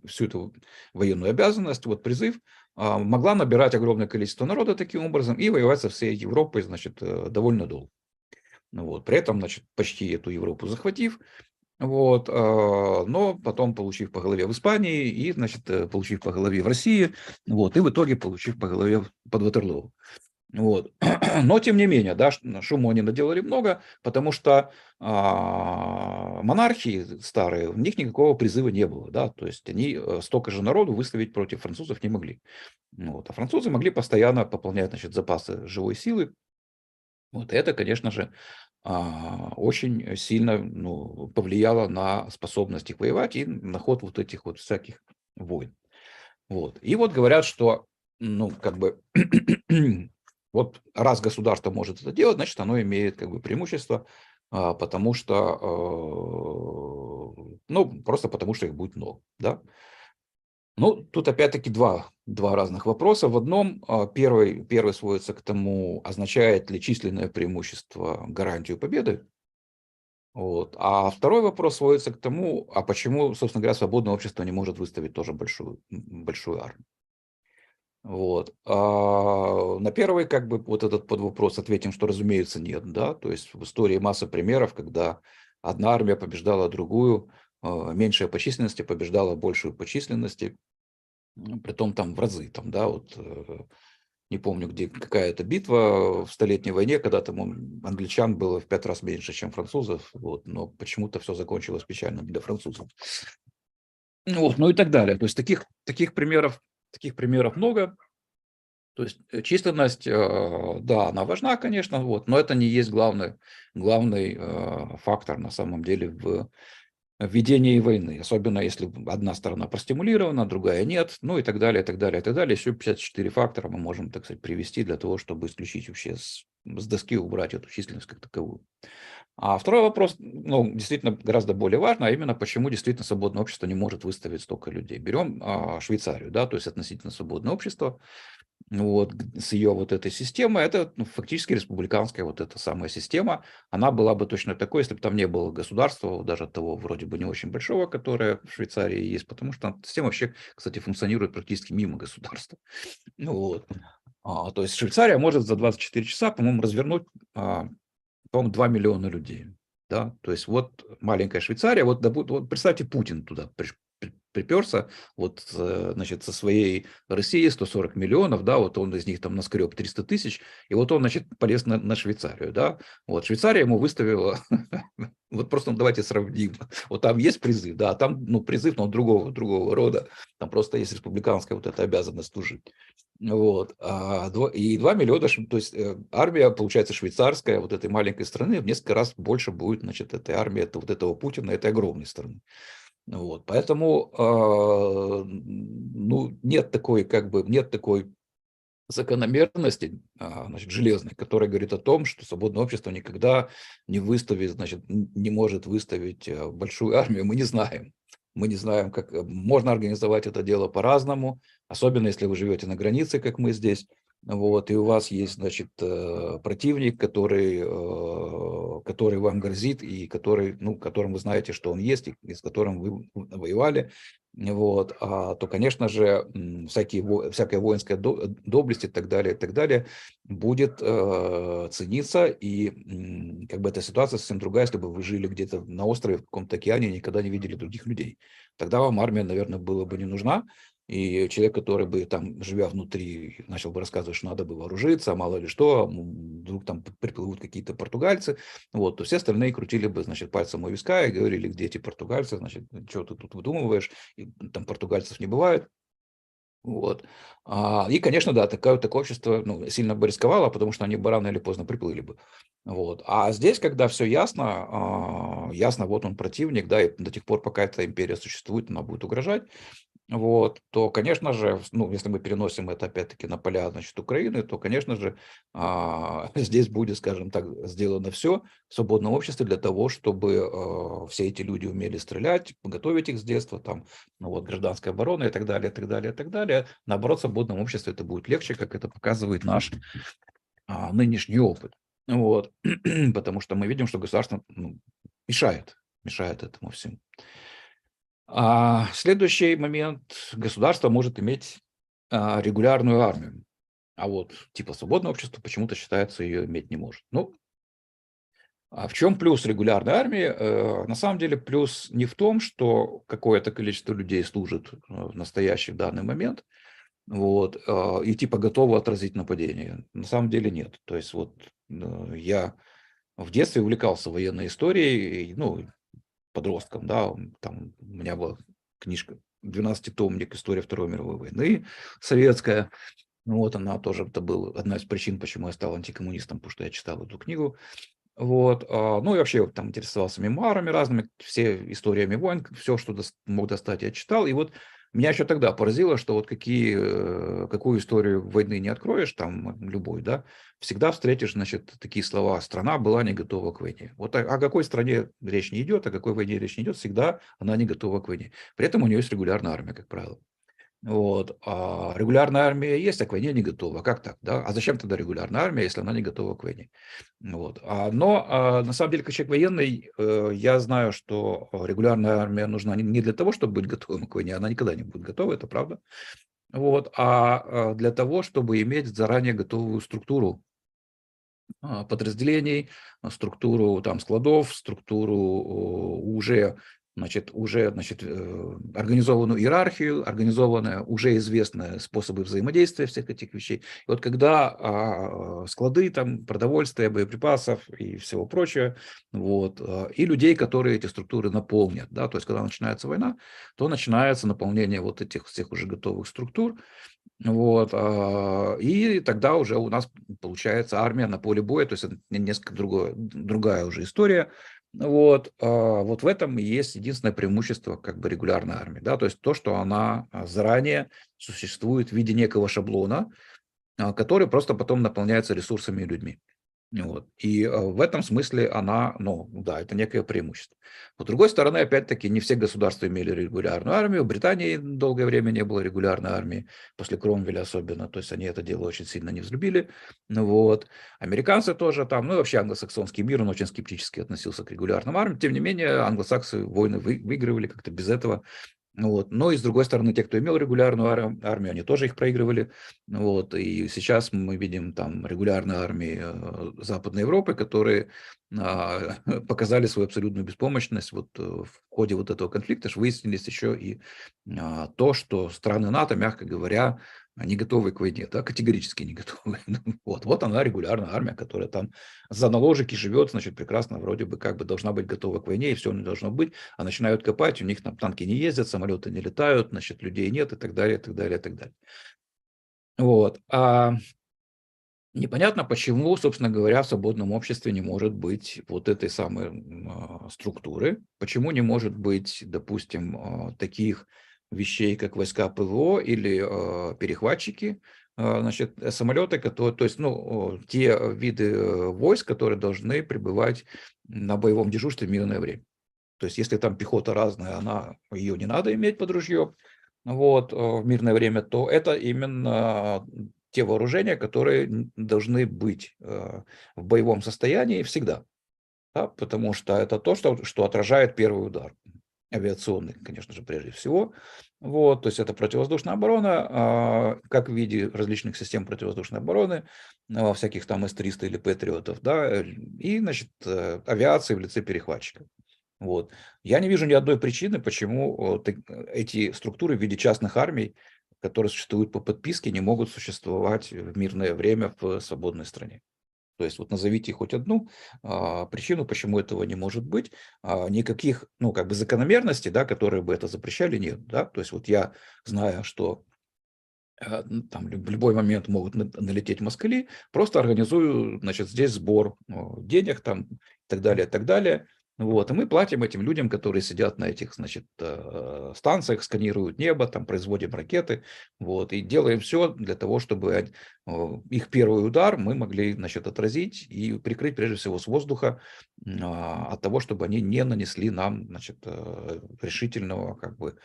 [SPEAKER 2] всю эту военную обязанность, вот призыв, могла набирать огромное количество народа таким образом и воевать со всей Европой, значит, довольно долго. Вот. При этом, значит, почти эту Европу захватив, вот, но потом получив по голове в Испании и, значит, получив по голове в России, вот, и в итоге получив по голове под Ватерлоу. Вот. Но, тем не менее, да, шуму они наделали много, потому что монархии старые, в них никакого призыва не было. Да, то есть они столько же народу выставить против французов не могли. Вот. А французы могли постоянно пополнять, значит, запасы живой силы. Вот. И это, конечно же, очень сильно, ну, повлияло на способность их воевать и на ход вот этих вот всяких войн. Вот. И вот говорят, что, ну, как бы, вот раз государство может это делать, значит, оно имеет как бы преимущество, потому что, ну, просто потому что их будет много, да. Ну, тут опять-таки два разных вопроса. В одном, первый сводится к тому, означает ли численное преимущество гарантию победы. Вот. А второй вопрос сводится к тому, а почему, собственно говоря, свободное общество не может выставить тоже большую армию. Вот. На первый, как бы, вот этот подвопрос ответим, что, разумеется, нет, да, то есть в истории масса примеров, когда одна армия побеждала другую, меньшая по численности побеждала большую по численности, притом там в разы, там, да, вот, не помню, где какая-то битва в Столетней войне, когда там англичан было в 5 раз меньше, чем французов, вот, но почему-то все закончилось печально для французов. Вот, ну и так далее. То есть таких примеров много. То есть численность, да, она важна, конечно, вот, но это не есть главный фактор на самом деле в ведении войны, особенно если одна сторона простимулирована, другая нет, ну и так далее, и так далее, и так далее. Еще 54 фактора мы можем, так сказать, привести для того, чтобы исключить вообще с доски, убрать эту численность как таковую. А второй вопрос, ну, действительно гораздо более важный, а именно, почему действительно свободное общество не может выставить столько людей. Берем Швейцарию, да, то есть относительно свободное общество, вот, с ее вот этой системой, это, ну, фактически республиканская вот эта самая система, она была бы точно такой, если бы там не было государства, даже того вроде бы не очень большого, которое в Швейцарии есть, потому что система вообще, кстати, функционирует практически мимо государства. Ну, вот. То есть Швейцария может за 24 часа, по-моему, развернуть, по-моему, 2 миллиона людей. Да? То есть вот маленькая Швейцария, вот представьте, Путин туда приперся, вот, значит, со своей России 140 миллионов, да, вот он из них там наскреб 300 тысяч, и вот он, значит, полез на Швейцарию, да, вот Швейцария ему выставила, вот просто давайте сравним, вот там есть призыв, да, там, ну, призыв, но другого рода, там просто есть республиканская вот эта обязанность служить. Вот, и 2 миллиона, то есть армия, получается, швейцарская, вот этой маленькой страны в несколько раз больше будет, значит, этой армии, вот этого Путина, этой огромной страны. Вот, поэтому, ну, нет такой закономерности, значит, железной, которая говорит о том, что свободное общество никогда не выставит, значит, не может выставить большую армию. Мы не знаем. Мы не знаем, как можно организовать это дело по-разному, особенно если вы живете на границе, как мы здесь. Вот, и у вас есть, значит, противник, который вам грозит, и которым вы знаете, что он есть, и с которым вы воевали, вот, то, конечно же, всякая воинская доблесть и так далее будет цениться, и как бы эта ситуация совсем другая, если бы вы жили где-то на острове в каком-то океане и никогда не видели других людей. Тогда вам армия, наверное, была бы не нужна. и человек, который бы там, живя внутри, начал бы рассказывать, что надо бы вооружиться, а мало ли что, вдруг там приплывут какие-то португальцы, вот, то все остальные крутили бы, значит, пальцем у виска и говорили, где эти португальцы, значит, что ты тут выдумываешь, и там португальцев не бывает. Вот. И, конечно, да, такое общество сильно бы рисковало, потому что они бы рано или поздно приплыли бы. Вот. А здесь, когда все ясно, ясно, вот он противник, да, и до тех пор, пока эта империя существует, она будет угрожать, вот, то, конечно же, если мы переносим это опять-таки на поля, значит, Украины, то, конечно же, здесь будет, скажем так, сделано все в свободном обществе для того, чтобы все эти люди умели стрелять, готовить их с детства, там, вот, гражданская оборона и так далее, и так далее, и так далее. Наоборот, в свободном обществе это будет легче, как это показывает наш нынешний опыт. Вот. Потому что мы видим, что государство мешает этому всему. Следующий момент. Государство может иметь регулярную армию. А вот типа свободное общество почему-то считается ее иметь не может. В чем плюс регулярной армии? На самом деле плюс не в том, что какое-то количество людей служит в настоящий данный момент, вот, и типа готовы отразить нападение. На самом деле нет. То есть вот я в детстве увлекался военной историей, подростком, да, там у меня была книжка 12-томник «История Второй мировой войны» советская. Вот она тоже, это была одна из причин, почему я стал антикоммунистом, потому что я читал эту книгу. Вот, и вообще там интересовался мемуарами разными, все историями войн, все, что мог достать, я читал. И вот меня еще тогда поразило, что вот какую историю войны не откроешь, там любой, да, всегда встретишь, значит, такие слова: страна была не готова к войне. Вот о какой стране речь не идет, о какой войне речь не идет, всегда она не готова к войне. При этом у нее есть регулярная армия, как правило. Вот. А регулярная армия есть, а к войне не готова. Как так, да? А зачем тогда регулярная армия, если она не готова к войне? Вот. Но на самом деле, как человек военный, я знаю, что регулярная армия нужна не для того, чтобы быть готовым к войне, она никогда не будет готова, это правда. Вот. Для того, чтобы иметь заранее готовую структуру подразделений, структуру там складов, структуру уже организованную иерархию, организованные уже известные способы взаимодействия всех этих вещей. И вот когда склады там продовольствия, боеприпасов и всего прочего, вот, и людей, которые эти структуры наполнят, да, то есть когда начинается война, то начинается наполнение вот этих всех уже готовых структур. Вот, и тогда уже у нас получается армия на поле боя, то есть это несколько другая уже история. Вот, вот в этом и есть единственное преимущество как бы регулярной армии, да, то есть то, что она заранее существует в виде некого шаблона, который просто потом наполняется ресурсами и людьми. Вот. И в этом смысле она, да, это некое преимущество. С другой стороны, опять-таки, не все государства имели регулярную армию. В Британии долгое время не было регулярной армии, после Кромвеля особенно. То есть они это дело очень сильно не взлюбили. Вот. Американцы тоже там, и вообще англосаксонский мир, он очень скептически относился к регулярным армиям. Тем не менее, англосаксы войны выигрывали как-то без этого. Вот. Но и с другой стороны, те, кто имел регулярную армию, они тоже их проигрывали. Вот. И сейчас мы видим там регулярные армии Западной Европы, которые показали свою абсолютную беспомощность вот в ходе вот этого конфликта. Выяснились еще и то, что страны НАТО, мягко говоря, не готовы к войне, да, категорически не готовы. Вот она, регулярная армия, которая там за наложики живет, значит, прекрасно, вроде бы как бы должна быть готова к войне, и все не должно быть, а начинают копать, у них там танки не ездят, самолеты не летают, значит, людей нет и так далее, и так далее, и так далее. Вот. Непонятно, почему, собственно говоря, в свободном обществе не может быть вот этой самой структуры, почему не может быть, допустим, таких вещей, как войска ПВО или перехватчики, значит, самолеты, которые, то есть, те виды войск, которые должны пребывать на боевом дежурстве в мирное время. То есть, если там пехота разная, ее не надо иметь под ружьем, вот, в мирное время, то это именно те вооружения, которые должны быть в боевом состоянии всегда, да, потому что это то, что отражает первый удар. Авиационный, конечно же, прежде всего. Вот, то есть это противовоздушная оборона, как в виде различных систем противовоздушной обороны, всяких там С-300 или Патриотов, да, и, значит, авиации в лице перехватчиков. Вот. Я не вижу ни одной причины, почему эти структуры в виде частных армий которые существуют по подписке, не могут существовать в мирное время в свободной стране. То есть вот назовите хоть одну причину, почему этого не может быть. Никаких, ну, как бы закономерностей, да, которые бы это запрещали, нет. Да? То есть вот я знаю, что там в любой момент могут налететь москали, просто организую, значит, здесь сбор денег там и так далее, и так далее. Вот, и мы платим этим людям, которые сидят на этих, значит, станциях, сканируют небо, там производим ракеты, вот, и делаем все для того, чтобы их первый удар мы могли, значит, отразить и прикрыть, прежде всего, с воздуха от того, чтобы они не нанесли нам, значит, решительного, как бы,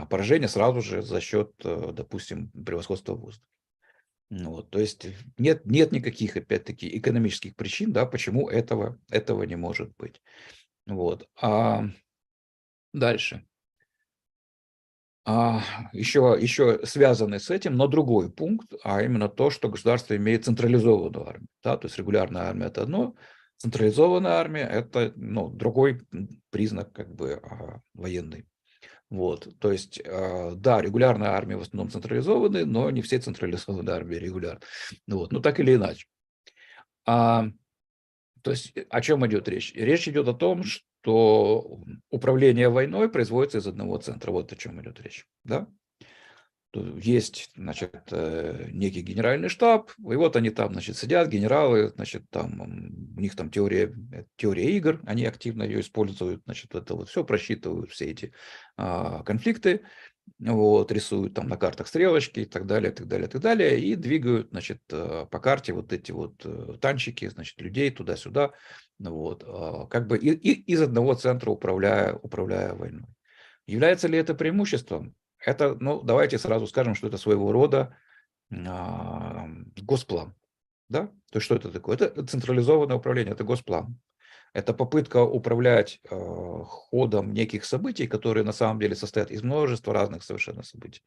[SPEAKER 2] поражения сразу же за счет, допустим, превосходства в воздухе. Ну вот, то есть нет никаких, опять-таки, экономических причин, да, почему этого не может быть. Вот. Дальше. Еще связанный с этим, но другой пункт, а именно то, что государство имеет централизованную армию. Да, то есть регулярная армия – это одно, централизованная армия – это, ну, другой признак, как бы, военный. Вот, то есть, да, регулярная армия в основном централизованные, но не все централизованные армии регулярны. Вот, ну так или иначе. А, То есть о чем идет речь? Речь идет о том, что управление войной производится из одного центра. Вот о чем идет речь. Да? Есть, значит, некий генеральный штаб, и вот они там, значит, сидят, генералы, значит, там у них там теория игр, они активно ее используют, значит, это вот все просчитывают, все эти конфликты, вот, рисуют там на картах стрелочки и так далее, и так далее, и так далее, и двигают, значит, по карте вот эти вот танчики, значит, людей туда-сюда, вот, как бы из одного центра управляя войной. Является ли это преимуществом? Это, ну, давайте сразу скажем, что это своего рода госплан. Да? То есть что это такое? Это централизованное управление, это госплан. Это попытка управлять ходом неких событий, которые на самом деле состоят из множества разных совершенно событий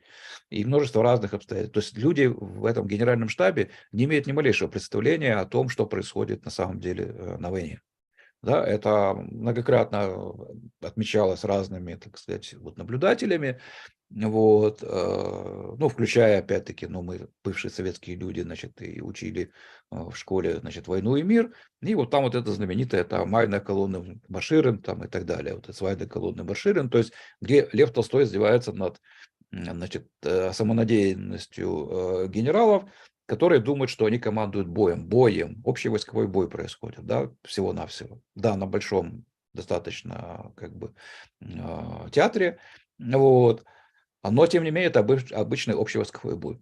[SPEAKER 2] и множества разных обстоятельств. То есть люди в этом генеральном штабе не имеют ни малейшего представления о том, что происходит на самом деле на войне. Да, это многократно отмечалось разными, так сказать, вот наблюдателями, вот, ну, включая, опять-таки, ну, мы, бывшие советские люди, значит, и учили в школе, значит, «Войну и мир», и вот там вот это знаменитое, там, «Майная колонна Баширин», там, и так далее, вот это «Майная колонна Баширин», то есть, где Лев Толстой издевается над, значит, самонадеянностью генералов, которые думают, что они командуют боем, общий войсковой бой происходит, да, всего-навсего, да, на большом достаточно, как бы, театре, вот, но, тем не менее, это обычный общевойсковой бой.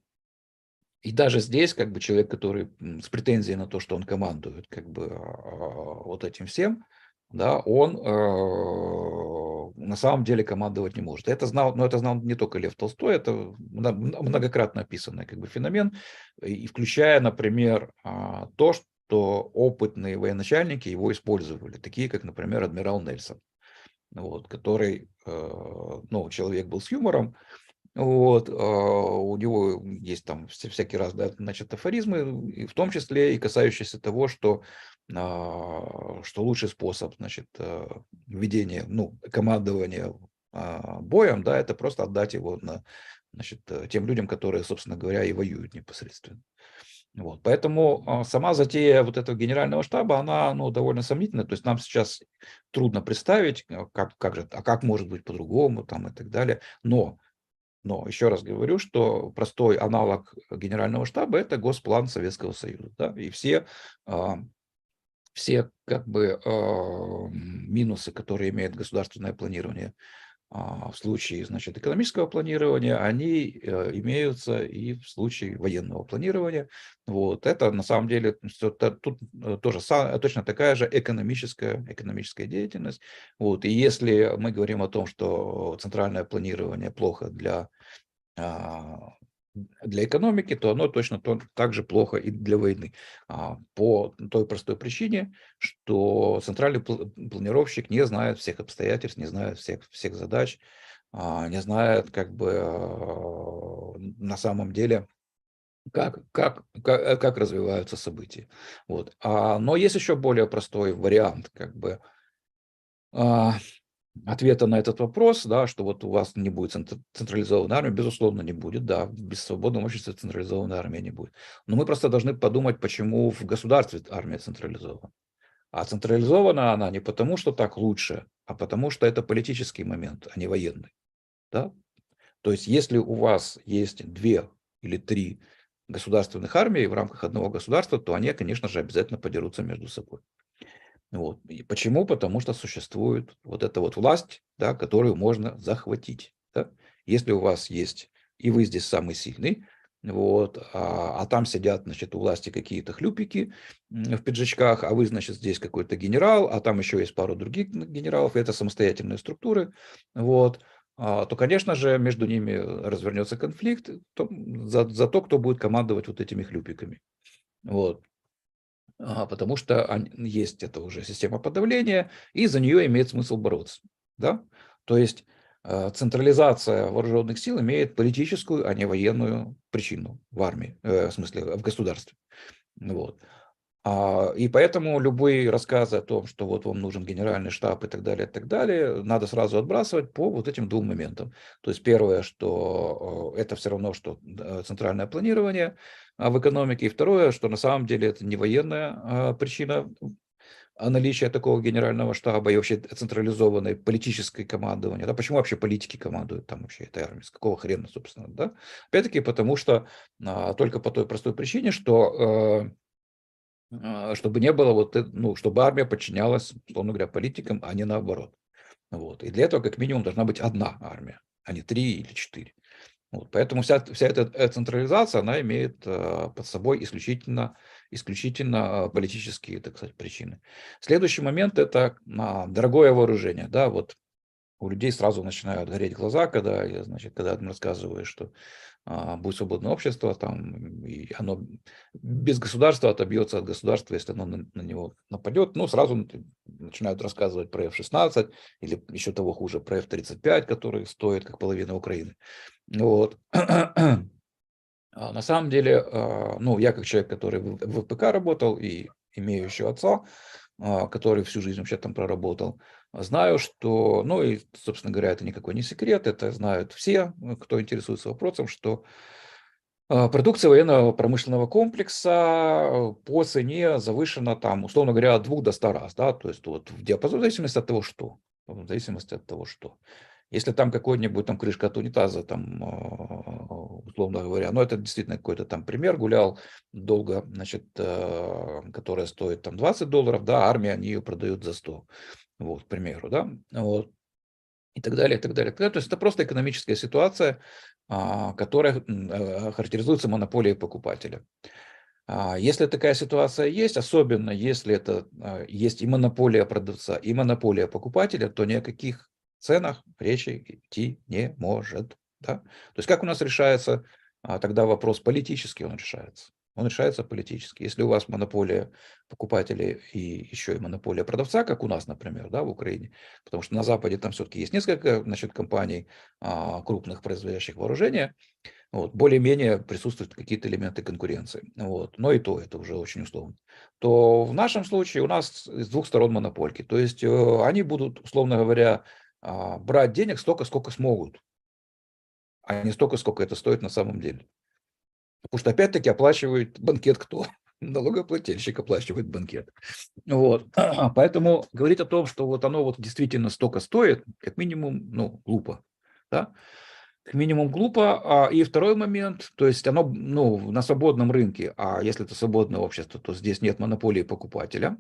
[SPEAKER 2] И даже здесь, как бы, человек, который с претензией на то, что он командует, как бы, вот этим всем, да, он на самом деле командовать не может. Это знал, но это знал не только Лев Толстой, это многократно описанный, как бы, феномен, и включая, например, то, что опытные военачальники его использовали, такие как, например, адмирал Нельсон, вот, который, ну, человек был с юмором, вот, у него есть там всякие разные, значит, афоризмы, и в том числе и касающиеся того, что лучший способ, значит, ведения, ну, командования боем, да, это просто отдать его значит, тем людям, которые, собственно говоря, и воюют непосредственно. Вот, поэтому сама затея вот этого генерального штаба, она, ну, довольно сомнительная. То есть нам сейчас трудно представить, как может быть по-другому, там, и так далее. Но еще раз говорю, что простой аналог генерального штаба – это госплан Советского Союза. Да? И все как бы минусы, которые имеет государственное планирование в случае, значит, экономического планирования, они имеются и в случае военного планирования. Вот. Это на самом деле тут тоже точно такая же экономическая деятельность. Вот. И если мы говорим о том, что центральное планирование плохо для экономики, то оно точно так же плохо и для войны. По той простой причине, что центральный планировщик не знает всех обстоятельств, не знает всех задач, не знает, как бы, на самом деле, как развиваются события. Вот. Но есть еще более простой вариант, как бы, ответа на этот вопрос, да, что вот у вас не будет централизованной армии, безусловно, не будет, да, без свободного общества централизованной армии не будет. Но мы просто должны подумать, почему в государстве армия централизована. А централизована она не потому, что так лучше, а потому, что это политический момент, а не военный. Да? То есть, если у вас есть 2 или 3 государственных армии в рамках одного государства, то они, конечно же, обязательно подерутся между собой. Вот. И почему? Потому что существует вот эта вот власть, да, которую можно захватить. Да? Если у вас есть, и вы здесь самый сильный, вот, а там сидят, значит, у власти какие-то хлюпики в пиджачках, а вы, значит, здесь какой-то генерал, а там еще есть пару других генералов, и это самостоятельные структуры, вот, то, конечно же, между ними развернется конфликт за то, кто будет командовать вот этими хлюпиками. Вот. Потому что есть это уже система подавления, и за нее имеет смысл бороться. Да? То есть централизация вооруженных сил имеет политическую, а не военную причину в армии, в смысле в государстве. Вот. И поэтому любые рассказы о том, что вот вам нужен генеральный штаб и так далее, надо сразу отбрасывать по вот этим 2 моментам. То есть первое, что это все равно, что центральное планирование в экономике, и второе, что на самом деле это не военная причина наличия такого генерального штаба и вообще централизованной политической командования. Да? Почему вообще политики командуют там вообще этой армией? С какого хрена, собственно? Да? Опять-таки потому, что только по той простой причине, что чтобы не было чтобы армия подчинялась, условно говоря, политикам, а не наоборот. Вот. И для этого как минимум должна быть одна армия, а не 3 или 4. Вот. Поэтому вся эта централизация, она имеет под собой исключительно политические, так сказать, причины. Следующий момент – это дорогое вооружение. Да, вот у людей сразу начинают гореть глаза, когда им рассказываю, что будет свободное общество, там, и оно без государства отобьется от государства, если оно на него нападет. Ну, сразу начинают рассказывать про F-16 или еще того хуже, про F-35, который стоит как половина Украины. Вот. На самом деле, я как человек, который в ВПК работал и имею еще отца, который всю жизнь вообще там проработал, знаю, что, и, собственно говоря, это никакой не секрет, это знают все, кто интересуется вопросом, что продукция военного промышленного комплекса по цене завышена там, условно говоря, от 2 до 100 раз, да, то есть вот в диапазоне, в зависимости от того, что. В зависимости от того, что. Если там какой-нибудь там крышка от унитаза, там, условно говоря, это действительно какой-то там пример гулял долго, значит, которая стоит там $20, да, армия, они ее продают за 100, вот, к примеру, да, вот, и так далее, и так далее, и так далее. То есть это просто экономическая ситуация, которая характеризуется монополией покупателя. Если такая ситуация есть, особенно если это есть и монополия продавца, и монополия покупателя, то ни о каких ценах речи идти не может. Да? То есть как у нас решается тогда вопрос политический, он решается. Он решается политически. Если у вас монополия покупателей и еще и монополия продавца, как у нас, например, да, в Украине, потому что на Западе там все-таки есть несколько компаний крупных, производящих вооружения, вот, более-менее присутствуют какие-то элементы конкуренции. Вот, но и то это уже очень условно. То в нашем случае у нас с 2 сторон монопольки. То есть они будут, условно говоря, брать денег столько, сколько смогут, а не столько, сколько это стоит на самом деле. Потому что опять-таки оплачивает банкет кто? Налогоплательщик оплачивает банкет. Вот. Поэтому говорить о том, что вот оно вот действительно столько стоит, как минимум, глупо. Да? Как минимум глупо. И второй момент, то есть оно на свободном рынке, а если это свободное общество, то здесь нет монополии покупателя,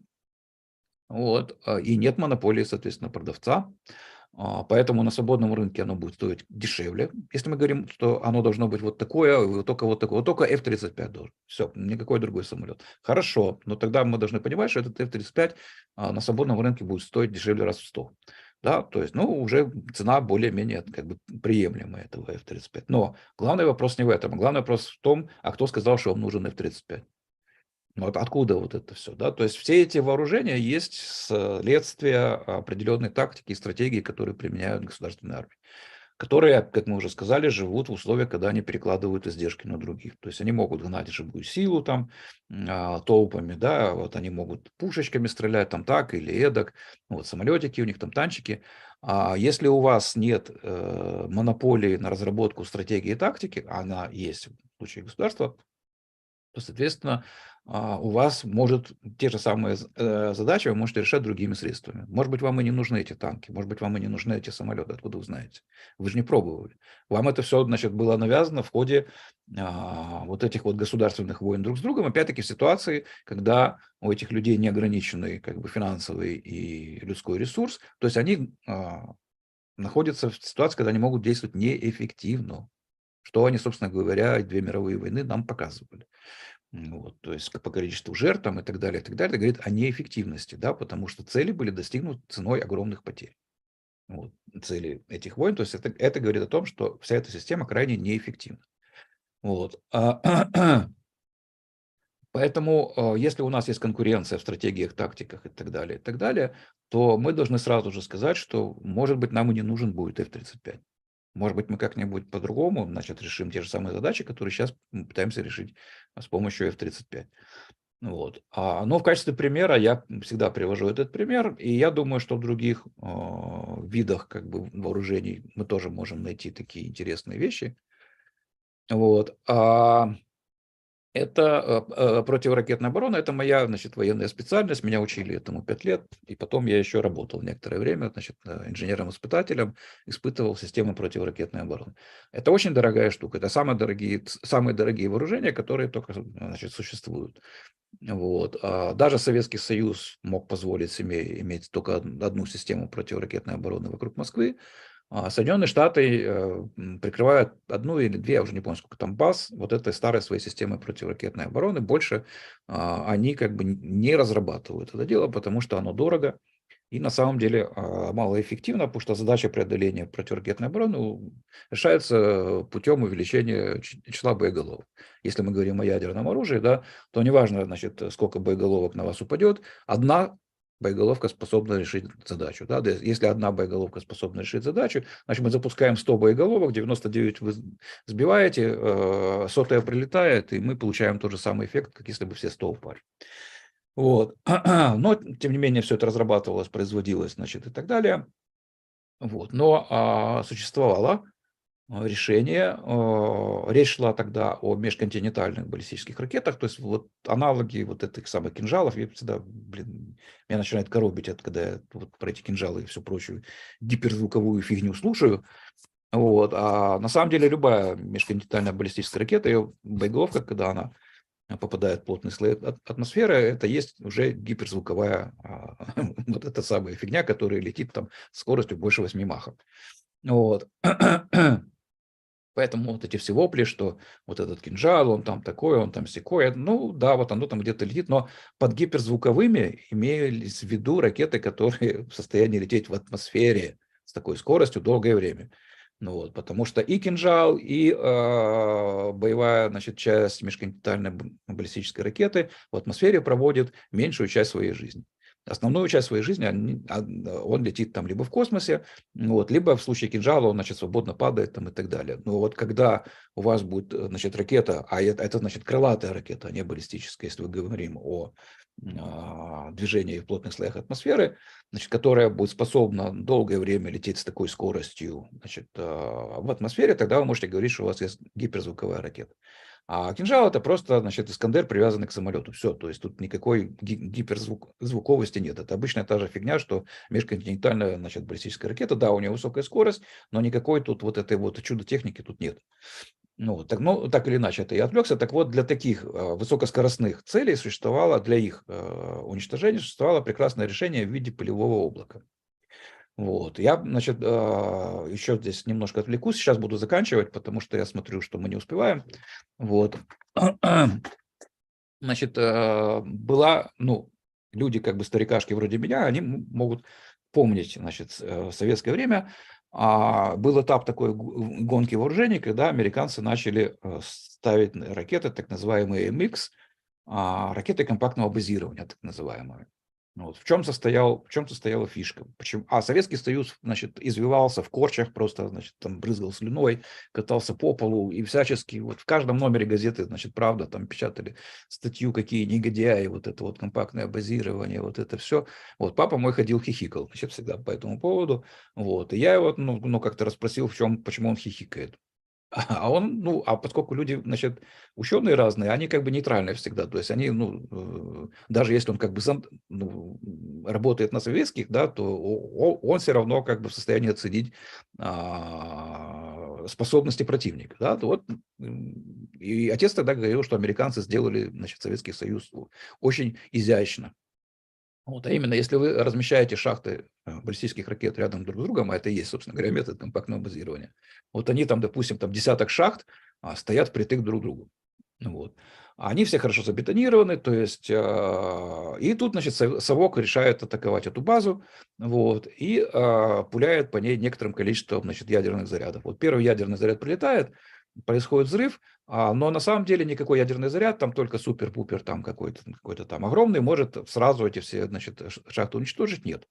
[SPEAKER 2] вот, и нет монополии, соответственно, продавца. Поэтому на свободном рынке оно будет стоить дешевле. Если мы говорим, что оно должно быть вот такое, вот такое, вот только F-35 должен. Все, никакой другой самолет. Хорошо, но тогда мы должны понимать, что этот F-35 на свободном рынке будет стоить дешевле раз в 100. Да, то есть, уже цена более-менее приемлемая этого F-35. Но главный вопрос не в этом. Главный вопрос в том, кто сказал, что вам нужен F-35. Откуда вот это все, да? То есть все эти вооружения есть следствие определенной тактики и стратегии, которые применяют государственные армии. которые, как мы уже сказали, живут в условиях, когда они перекладывают издержки на других. То есть они могут гнать живую силу там толпами, да, вот они могут пушечками стрелять там так или эдак, вот самолетики у них там, танчики. А если у вас нет монополии на разработку стратегии и тактики, а она есть в случае государства, то, соответственно, у вас может те же самые задачи вы можете решать другими средствами. Может быть, вам и не нужны эти танки, может быть, вам и не нужны эти самолеты, откуда вы знаете? Вы же не пробовали. Вам это все, значит, было навязано в ходе вот этих вот государственных войн друг с другом, опять-таки в ситуации, когда у этих людей неограниченный как бы финансовый и людской ресурс, то есть они находятся в ситуации, когда они могут действовать неэффективно, что они, собственно говоря, и две мировые войны нам показывали. Вот, то есть по количеству жертв там, и так далее, это говорит о неэффективности, да, потому что цели были достигнуты ценой огромных потерь. Вот, цели этих войн, то есть это говорит о том, что вся эта система крайне неэффективна. Вот. Поэтому, если у нас есть конкуренция в стратегиях, тактиках и так далее, то мы должны сразу же сказать, что, может быть, нам и не нужен будет F-35. Может быть, мы как-нибудь по-другому, значит, решим те же самые задачи, которые сейчас мы пытаемся решить с помощью F-35. Вот. Но в качестве примера я всегда привожу этот пример, и я думаю, что в других видах как бы вооружений мы тоже можем найти такие интересные вещи. Вот. Это противоракетная оборона, это моя, значит, военная специальность, меня учили этому 5 лет, и потом я еще работал некоторое время, значит, инженером-испытателем, испытывал системы противоракетной обороны. Это очень дорогая штука, это самые дорогие вооружения, которые только, значит, существуют. Вот. Даже Советский Союз мог позволить себе иметь только одну систему противоракетной обороны вокруг Москвы, Соединенные Штаты прикрывают одну или две, я уже не помню, сколько там баз, вот этой старой своей системы противоракетной обороны. Больше они как бы не разрабатывают это дело, потому что оно дорого и на самом деле малоэффективно, потому что задача преодоления противоракетной обороны решается путем увеличения числа боеголовок. Если мы говорим о ядерном оружии, да, то неважно, значит, сколько боеголовок на вас упадет, одна боеголовка способна решить задачу. Да? Если одна боеголовка способна решить задачу, значит, мы запускаем 100 боеголовок, 99 вы сбиваете, 100-я прилетает, и мы получаем тот же самый эффект, как если бы все 100 упали. Вот. Но, тем не менее, все это разрабатывалось, производилось, значит, и так далее. Вот. Но существовало решение. Речь шла тогда о межконтинентальных баллистических ракетах, то есть вот аналоги вот этих самых кинжалов. Я всегда, меня начинает коробить, когда я вот про эти кинжалы и всю прочую гиперзвуковую фигню слушаю. Вот. А на самом деле любая межконтинентальная баллистическая ракета, ее боеголовка, когда она попадает в плотный слой атмосферы, это есть уже гиперзвуковая вот эта самая фигня, которая летит там с скоростью больше 8 махов. Вот. Поэтому вот эти все вопли, что вот этот кинжал, он там такой, он там сякой, ну да, вот оно там где-то летит, но под гиперзвуковыми имелись в виду ракеты, которые в состоянии лететь в атмосфере с такой скоростью долгое время. Ну вот, потому что и кинжал, и боевая, значит, часть межконтинентальной баллистической ракеты в атмосфере проводит меньшую часть своей жизни. Основную часть своей жизни он летит там либо в космосе, вот, либо в случае кинжала он, значит, свободно падает там и так далее. Но вот когда у вас будет, значит, ракета, а это, значит, крылатая ракета, а не баллистическая, если мы говорим о движении в плотных слоях атмосферы, значит, которая будет способна долгое время лететь с такой скоростью, значит, в атмосфере, тогда вы можете говорить, что у вас есть гиперзвуковая ракета. А кинжал это просто, значит, Искандер, привязанный к самолету. Все, то есть тут никакой гиперзвуковости нет. Это обычная та же фигня, что межконтинентальная, значит, баллистическая ракета, да, у нее высокая скорость, но никакой тут вот этой вот чудо-техники тут нет. Ну, так или иначе, это я отвлекся. Так вот, для таких высокоскоростных целей существовало, для их уничтожения существовало прекрасное решение в виде пылевого облака. Вот. Я, значит, еще здесь немножко отвлекусь, сейчас буду заканчивать, потому что я смотрю, что мы не успеваем. Вот. Значит, была, ну, люди как бы старикашки вроде меня, они могут помнить, значит, в советское время был этап такой гонки вооружений, когда американцы начали ставить ракеты, так называемые МХ, ракеты компактного базирования, так называемые. Вот. В чем состояла фишка? Почему? А Советский Союз, значит, извивался в корчах, просто, значит, там брызгал слюной, катался по полу и всячески, вот в каждом номере газеты, значит, «Правда», там печатали статью, какие негодяи, вот это вот компактное базирование, вот это все. Вот папа мой ходил хихикал, значит, всегда по этому поводу. Вот. И я его, ну как-то расспросил, почему он хихикает. А он, а поскольку люди, значит, ученые разные, они как бы нейтральные всегда. То есть они, даже если он как бы работает на советских, да, то он все равно как бы в состоянии оценить способности противника. Да, то вот, и отец тогда говорил, что американцы сделали, значит, Советский Союз очень изящно. Вот, а именно, если вы размещаете шахты баллистических ракет рядом друг с другом, а это и есть, собственно говоря, метод компактного базирования, вот они там, допустим, там десяток шахт стоят впритык друг к другу. Вот. Они все хорошо забетонированы, то есть, и тут, значит, совок решает атаковать эту базу, вот, и пуляет по ней некоторым количеством, значит, ядерных зарядов. Вот первый ядерный заряд прилетает, происходит взрыв, но на самом деле никакой ядерный заряд, там только супер-пупер, там какой-то там огромный, может сразу эти все, значит, шахты уничтожить. Нет,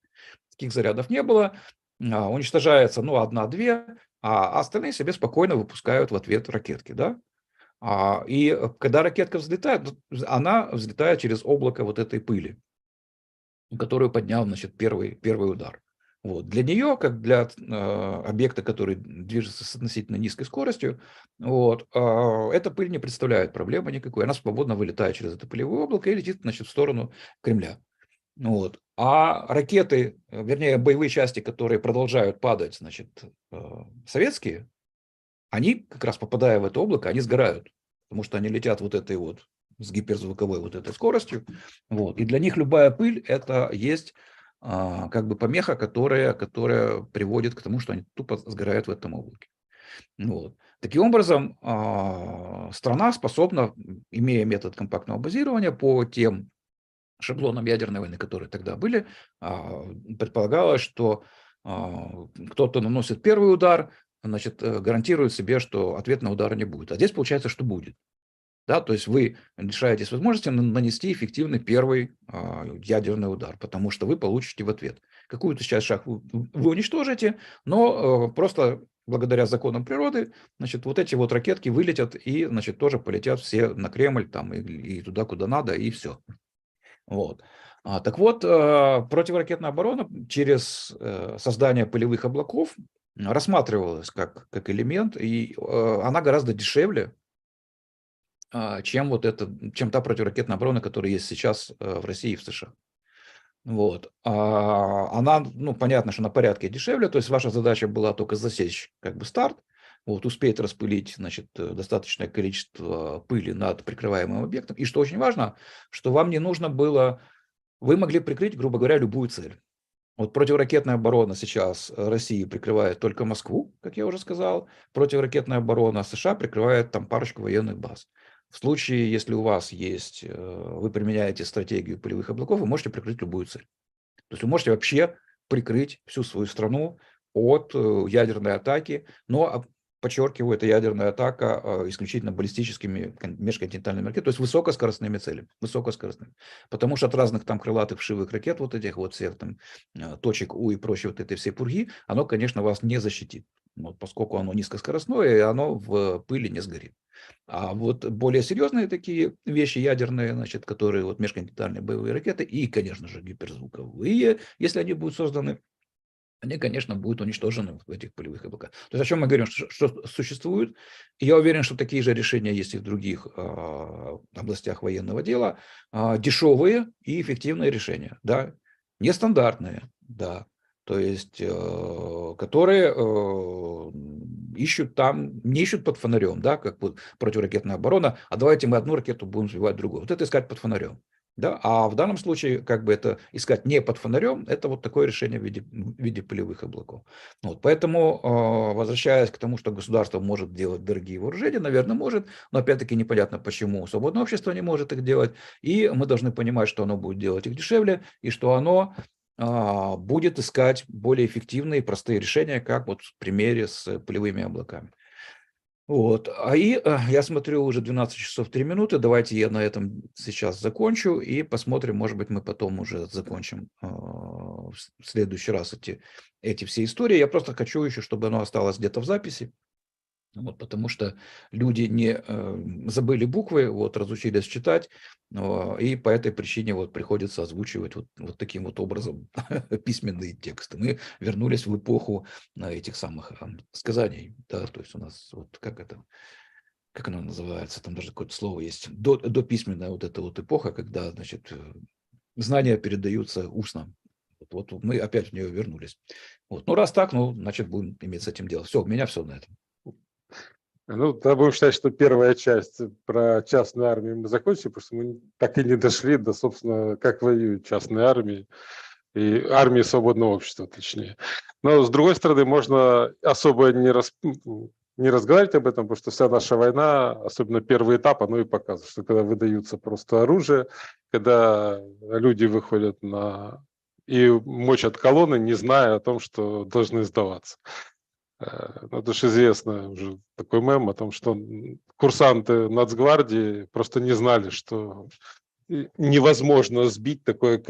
[SPEAKER 2] таких зарядов не было. Уничтожается, одна-две, а остальные себе спокойно выпускают в ответ ракетки, да. И когда ракетка взлетает, она взлетает через облако вот этой пыли, которую поднял, значит, первый удар. Вот. Для нее, как для объекта, который движется с относительно низкой скоростью, вот, эта пыль не представляет проблемы никакой. Она свободно вылетает через это пылевое облако и летит, значит, в сторону Кремля. Вот. А ракеты, вернее, боевые части, которые продолжают падать, значит, советские, они, как раз попадая в это облако, они сгорают, потому что они летят вот этой вот с гиперзвуковой вот этой скоростью. Вот. И для них любая пыль – это есть как бы помеха, которая приводит к тому, что они тупо сгорают в этом облаке. Вот. Таким образом, страна способна, имея метод компактного базирования по тем шаблонам ядерной войны, которые тогда были, предполагалось, что кто-то наносит первый удар, значит, гарантирует себе, что ответного удара не будет. А здесь получается, что будет. Да, то есть вы лишаетесь возможности нанести эффективный первый ядерный удар, потому что вы получите в ответ. Какую-то часть шахт вы уничтожите, но просто благодаря законам природы, значит, вот эти вот ракетки вылетят и, значит, тоже полетят все на Кремль там и туда, куда надо, и все. Вот. Так вот, противоракетная оборона через создание пылевых облаков рассматривалась как элемент, и она гораздо дешевле, чем та противоракетная оборона, которая есть сейчас в России и в США. Вот. Она, понятно, что на порядке дешевле, то есть ваша задача была только засечь как бы старт, вот, успеть распылить, значит, достаточное количество пыли над прикрываемым объектом. И что очень важно, что вам не нужно было, вы могли прикрыть, грубо говоря, любую цель. Вот противоракетная оборона сейчас России прикрывает только Москву, как я уже сказал. Противоракетная оборона США прикрывает там парочку военных баз. В случае, если у вас есть, вы применяете стратегию пылевых облаков, вы можете прикрыть любую цель. То есть вы можете вообще прикрыть всю свою страну от ядерной атаки, но, подчеркиваю, это ядерная атака исключительно баллистическими межконтинентальными ракетами, то есть высокоскоростными целями, высокоскоростными. Потому что от разных там крылатых вшивых ракет, вот этих вот всех там точек У и прочей вот этой всей пурги, оно, конечно, вас не защитит, вот, поскольку оно низкоскоростное, и оно в пыли не сгорит. А вот более серьезные такие вещи ядерные, значит, которые вот межконтинентальные боевые ракеты и, конечно же, гиперзвуковые, если они будут созданы, они, конечно, будут уничтожены в этих полевых облаках. То есть о чем мы говорим, что существует. И я уверен, что такие же решения есть и в других областях военного дела. Дешевые и эффективные решения, да, нестандартные, да. То есть, которые не ищут под фонарем, да, как вот противоракетная оборона, а давайте мы одну ракету будем сбивать другую. Вот это искать под фонарем. Да? А в данном случае, как бы это искать не под фонарем, это вот такое решение в виде полевых облаков. Вот, поэтому, возвращаясь к тому, что государство может делать дорогие вооружения, наверное, может, но опять-таки непонятно, почему свободное общество не может их делать, и мы должны понимать, что оно будет делать их дешевле, и что оно будет искать более эффективные и простые решения, как вот в примере с полевыми облаками. Вот. Я смотрю, уже 12 часов 3 минуты. Давайте я на этом сейчас закончу и посмотрим, может быть, мы потом уже закончим в следующий раз эти все истории. Я просто хочу еще, чтобы оно осталось где-то в записи. Вот, потому что люди не забыли буквы, вот, разучились читать, и по этой причине вот приходится озвучивать вот таким вот образом письменные тексты. Мы вернулись в эпоху этих самых сказаний, да, то есть у нас вот как оно называется, там даже какое-то слово есть, дописьменная вот эта вот эпоха, когда, значит, знания передаются устно. Вот мы опять в нее вернулись. Вот. Ну, раз так, ну, значит, будем иметь с этим дело. Все, у меня все на этом.
[SPEAKER 1] Ну, тогда будем считать, что первая часть про частную армию мы закончили, потому что мы так и не дошли до, собственно, как воюют частные армии и армии свободного общества, точнее. Но, с другой стороны, можно особо не разговаривать об этом, потому что вся наша война, особенно первый этап, оно и показывает, что когда выдаются просто оружие, когда люди выходят и мочат колонны, не зная о том, что должны сдаваться. Ну, это же известно уже такой мем о том, что курсанты Нацгвардии просто не знали, что невозможно сбить такую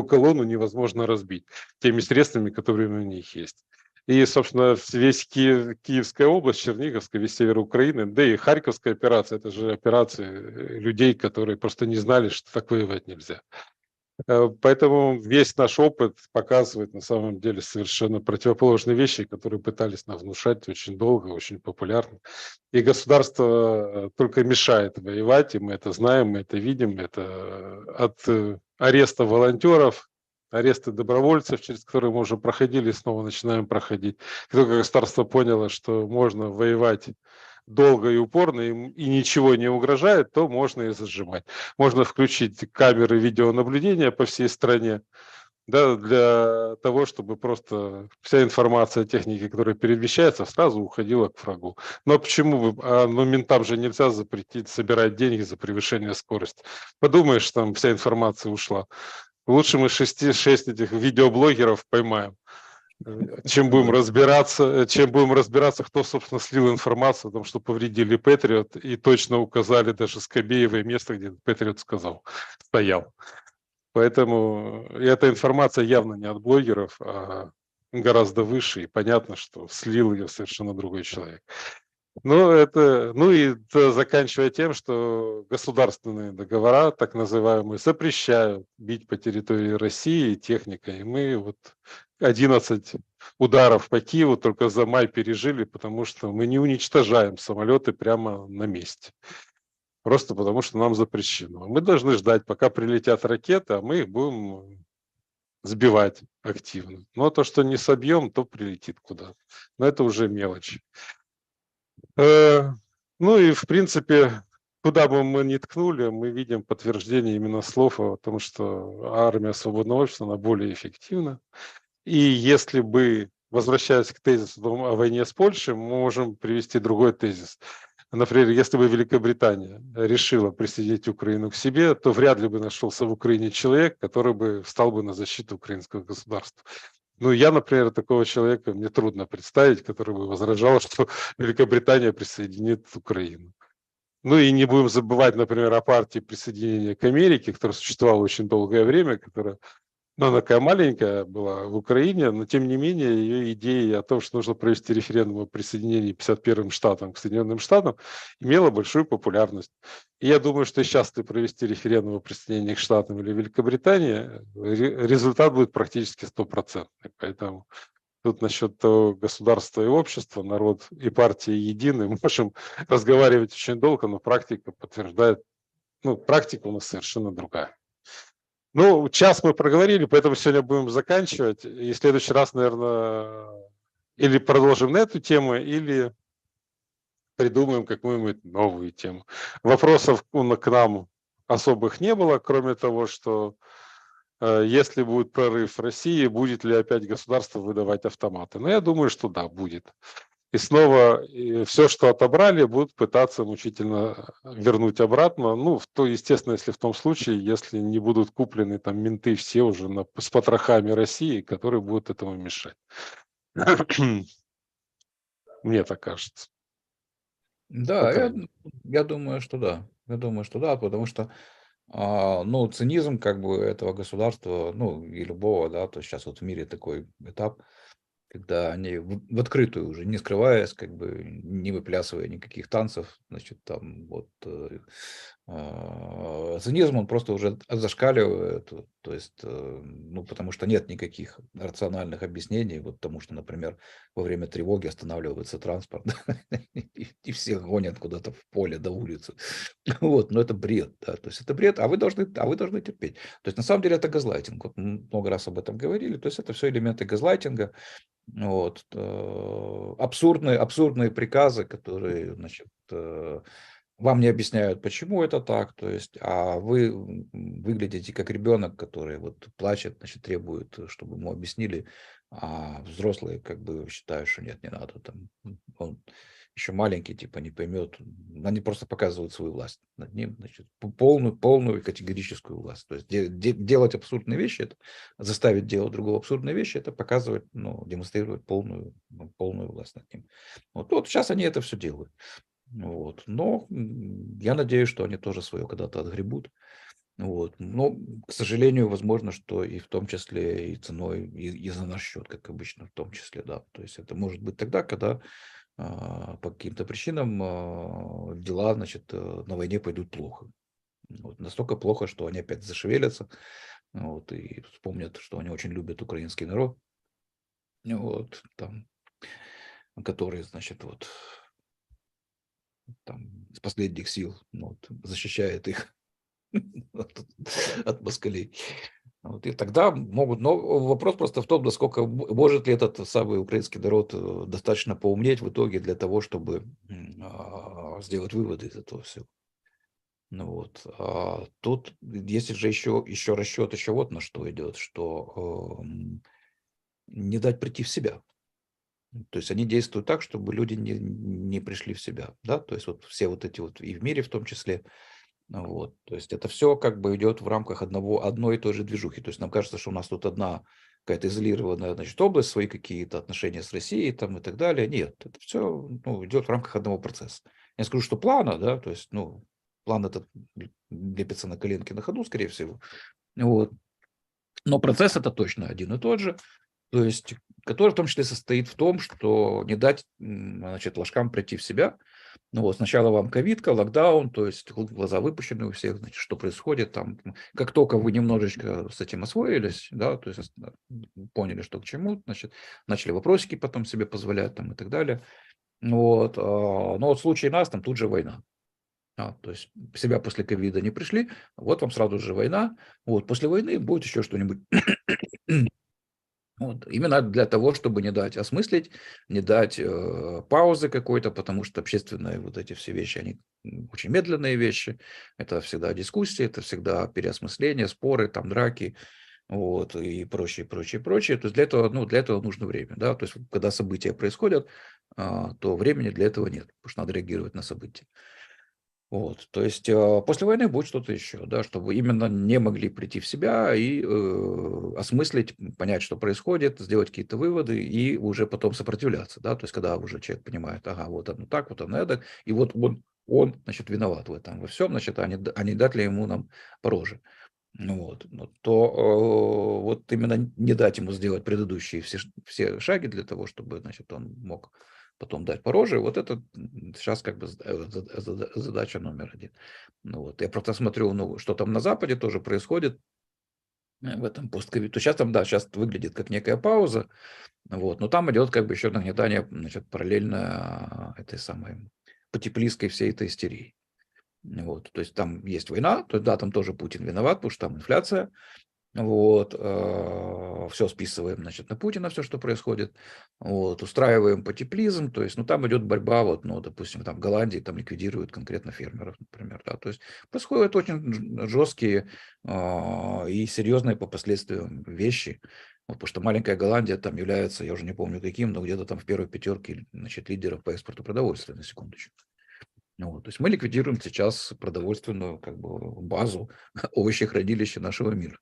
[SPEAKER 1] колонну, невозможно разбить теми средствами, которые у них есть. И, собственно, весь Киевская область, Черниговская, весь север Украины, да и Харьковская операция, это же операции людей, которые просто не знали, что так воевать нельзя. Поэтому весь наш опыт показывает на самом деле совершенно противоположные вещи, которые пытались нам внушать очень долго, очень популярно. И государство только мешает воевать, и мы это знаем, мы это видим. Это от ареста волонтеров, ареста добровольцев, через которые мы уже проходили и снова начинаем проходить. Как только государство поняло, что можно воевать долго и упорно, и ничего не угрожает, то можно и зажимать. Можно включить камеры видеонаблюдения по всей стране, да, для того, чтобы просто вся информация о технике, которая перемещается, сразу уходила к врагу. Но почему бы? Ну, ментам же нельзя запретить собирать деньги за превышение скорости. Подумаешь, там вся информация ушла. Лучше мы 6 этих видеоблогеров поймаем, чем будем разбираться, кто, собственно, слил информацию о том, что повредили Патриот, и точно указали даже Скобеевое место, где Патриот стоял. Поэтому эта информация явно не от блогеров, а гораздо выше, и понятно, что слил ее совершенно другой человек. Заканчивая тем, что государственные договора, так называемые, запрещают бить по территории России техникой. И мы 11 ударов по Киеву только за май пережили, потому что мы не уничтожаем самолеты прямо на месте. Просто потому что нам запрещено. Мы должны ждать, пока прилетят ракеты, а мы их будем сбивать активно. Но то, что не собьем, то прилетит куда-то. Но это уже мелочь. Ну и, в принципе, куда бы мы ни ткнули, мы видим подтверждение именно слов о том, что армия свободного общества, она более эффективна. И если бы, возвращаясь к тезису о войне с Польшей, мы можем привести другой тезис. Например, если бы Великобритания решила присоединить Украину к себе, то вряд ли бы нашелся в Украине человек, который бы встал бы на защиту украинского государства. Ну, я, например, такого человека мне трудно представить, который бы возражал, что Великобритания присоединит Украину. Ну и не будем забывать, например, о партии присоединения к Америке, которая существовала очень долгое время, она такая маленькая была в Украине, но тем не менее ее идея о том, что нужно провести референдум о присоединении 51-м штатам к Соединенным Штатам, имела большую популярность. И я думаю, что сейчас, если провести референдум о присоединении к Штатам или Великобритании, результат будет практически стопроцентный. Поэтому тут насчет того, государства и общества, народ и партия едины, можем разговаривать очень долго, но практика подтверждает, практика у нас совершенно другая. Ну, час мы проговорили, поэтому сегодня будем заканчивать. И в следующий раз, наверное, или продолжим на эту тему, или придумаем какую-нибудь новую тему. Вопросов к нам особых не было, кроме того, что если будет прорыв России, будет ли опять государство выдавать автоматы? Но я думаю, что да, будет. И снова все, что отобрали, будут пытаться мучительно вернуть обратно. Естественно, если в том случае, если не будут куплены там менты все уже с потрохами России, которые будут этому мешать. Мне так кажется.
[SPEAKER 2] Да,
[SPEAKER 1] Пока.
[SPEAKER 2] я думаю, что да. Я думаю, что да, потому что, ну, цинизм как бы этого государства, ну, и любого, да, то сейчас вот в мире такой этап, когда они в открытую уже, не скрываясь, как бы не выплясывая никаких танцев, значит, там вот цинизм, он просто уже зашкаливает, то есть, ну, потому что нет никаких рациональных объяснений, вот тому, что, например, во время тревоги останавливается транспорт, и всех гонят куда-то в поле до улицы. Вот, но это бред, да, то есть это бред, а вы должны терпеть. То есть на самом деле это газлайтинг. Вот много раз об этом говорили, то есть это все элементы газлайтинга, вот, абсурдные приказы, которые, значит, вам не объясняют, почему это так, то есть, а вы выглядите как ребенок, который вот плачет, значит, требует, чтобы ему объяснили, а взрослые как бы считают, что нет, не надо, там, он еще маленький, типа, не поймет, они просто показывают свою власть над ним, значит, полную категорическую власть, то есть делать абсурдные вещи, это заставить делать другого абсурдные вещи, это показывать, ну, демонстрировать полную власть над ним. Вот сейчас они это все делают. Вот. Но я надеюсь, что они тоже свое когда-то отгребут. Вот. Но, к сожалению, возможно, что и в том числе и ценой, и за наш счет, как обычно, в том числе, да. То есть это может быть тогда, когда по каким-то причинам дела, значит, на войне пойдут плохо. Вот. Настолько плохо, что они опять зашевелятся, вот, и вспомнят, что они очень любят украинский народ, вот, там, который, значит, вот там из последних сил, ну, вот, защищает их от от москалей. Вот, и тогда могут, но вопрос просто в том, насколько может ли этот самый украинский народ достаточно поумнеть в итоге для того, чтобы сделать выводы из этого всего. Ну вот. Тут, если же еще расчет, еще вот на что идет, что не дать прийти в себя. То есть они действуют так, чтобы люди не пришли в себя, да, то есть вот все вот эти вот и в мире в том числе, вот, то есть это все как бы идет в рамках одной и той же движухи, то есть нам кажется, что у нас тут одна какая-то изолированная, значит, область, свои какие-то отношения с Россией там и так далее, нет, это все, ну, идет в рамках одного процесса. Я скажу, что плана, да, то есть, ну, план этот лепится на коленке на ходу, скорее всего, вот, но процесс это точно один и тот же, то есть, который в том числе состоит в том, что не дать, значит, ложкам прийти в себя. Ну вот, сначала вам ковидка, локдаун, то есть глаза выпущены у всех, значит, что происходит там. Как только вы немножечко с этим освоились, да, то есть поняли, что к чему, значит, начали вопросики потом себе позволять там и так далее. Вот, но вот в случае нас там тут же война. То есть в себя после ковида не пришли, вот вам сразу же война. Вот, после войны будет еще что-нибудь. Вот. Именно для того, чтобы не дать осмыслить, не дать паузы какой-то, потому что общественные вот эти все вещи, они очень медленные вещи. Это всегда дискуссии, это всегда переосмысление, споры, там драки, вот, и прочее, прочее, прочее. То есть для этого, ну, для этого нужно время. Да? То есть когда события происходят, то времени для этого нет, потому что надо реагировать на события. Вот, то есть после войны будет что-то еще, да, чтобы именно не могли прийти в себя и осмыслить, понять, что происходит, сделать какие-то выводы и уже потом сопротивляться, да, то есть когда уже человек понимает, ага, вот оно так, вот оно эдак, и вот он, значит, виноват в этом, во всем, значит, а не дать ли ему нам по роже. Ну вот, ну, то вот именно не дать ему сделать предыдущие все шаги для того, чтобы, значит, он мог потом дать по роже, вот это сейчас как бы задача номер один. Ну вот, я просто смотрю, ну, что там на Западе тоже происходит в этом постковид. То сейчас там, да, сейчас выглядит как некая пауза, вот, но там идет как бы еще нагнетание, значит, параллельно этой самой потеплистской всей этой истерии. Вот, то есть там есть война, то есть, да, там тоже Путин виноват, потому что там инфляция, вот, все списываем, значит, на Путина, все, что происходит, вот, устраиваем потеплизм, то есть, ну, там идет борьба, вот, ну, допустим, там в Голландии там ликвидируют конкретно фермеров, например, да, то есть происходят очень жесткие и серьезные по последствиям вещи, вот, потому что маленькая Голландия там является, я уже не помню каким, но где-то там в первой пятерке, значит, лидеров по экспорту продовольствия, на секундочку. Ну вот, то есть мы ликвидируем сейчас продовольственную как бы базу овощехранилища нашего мира.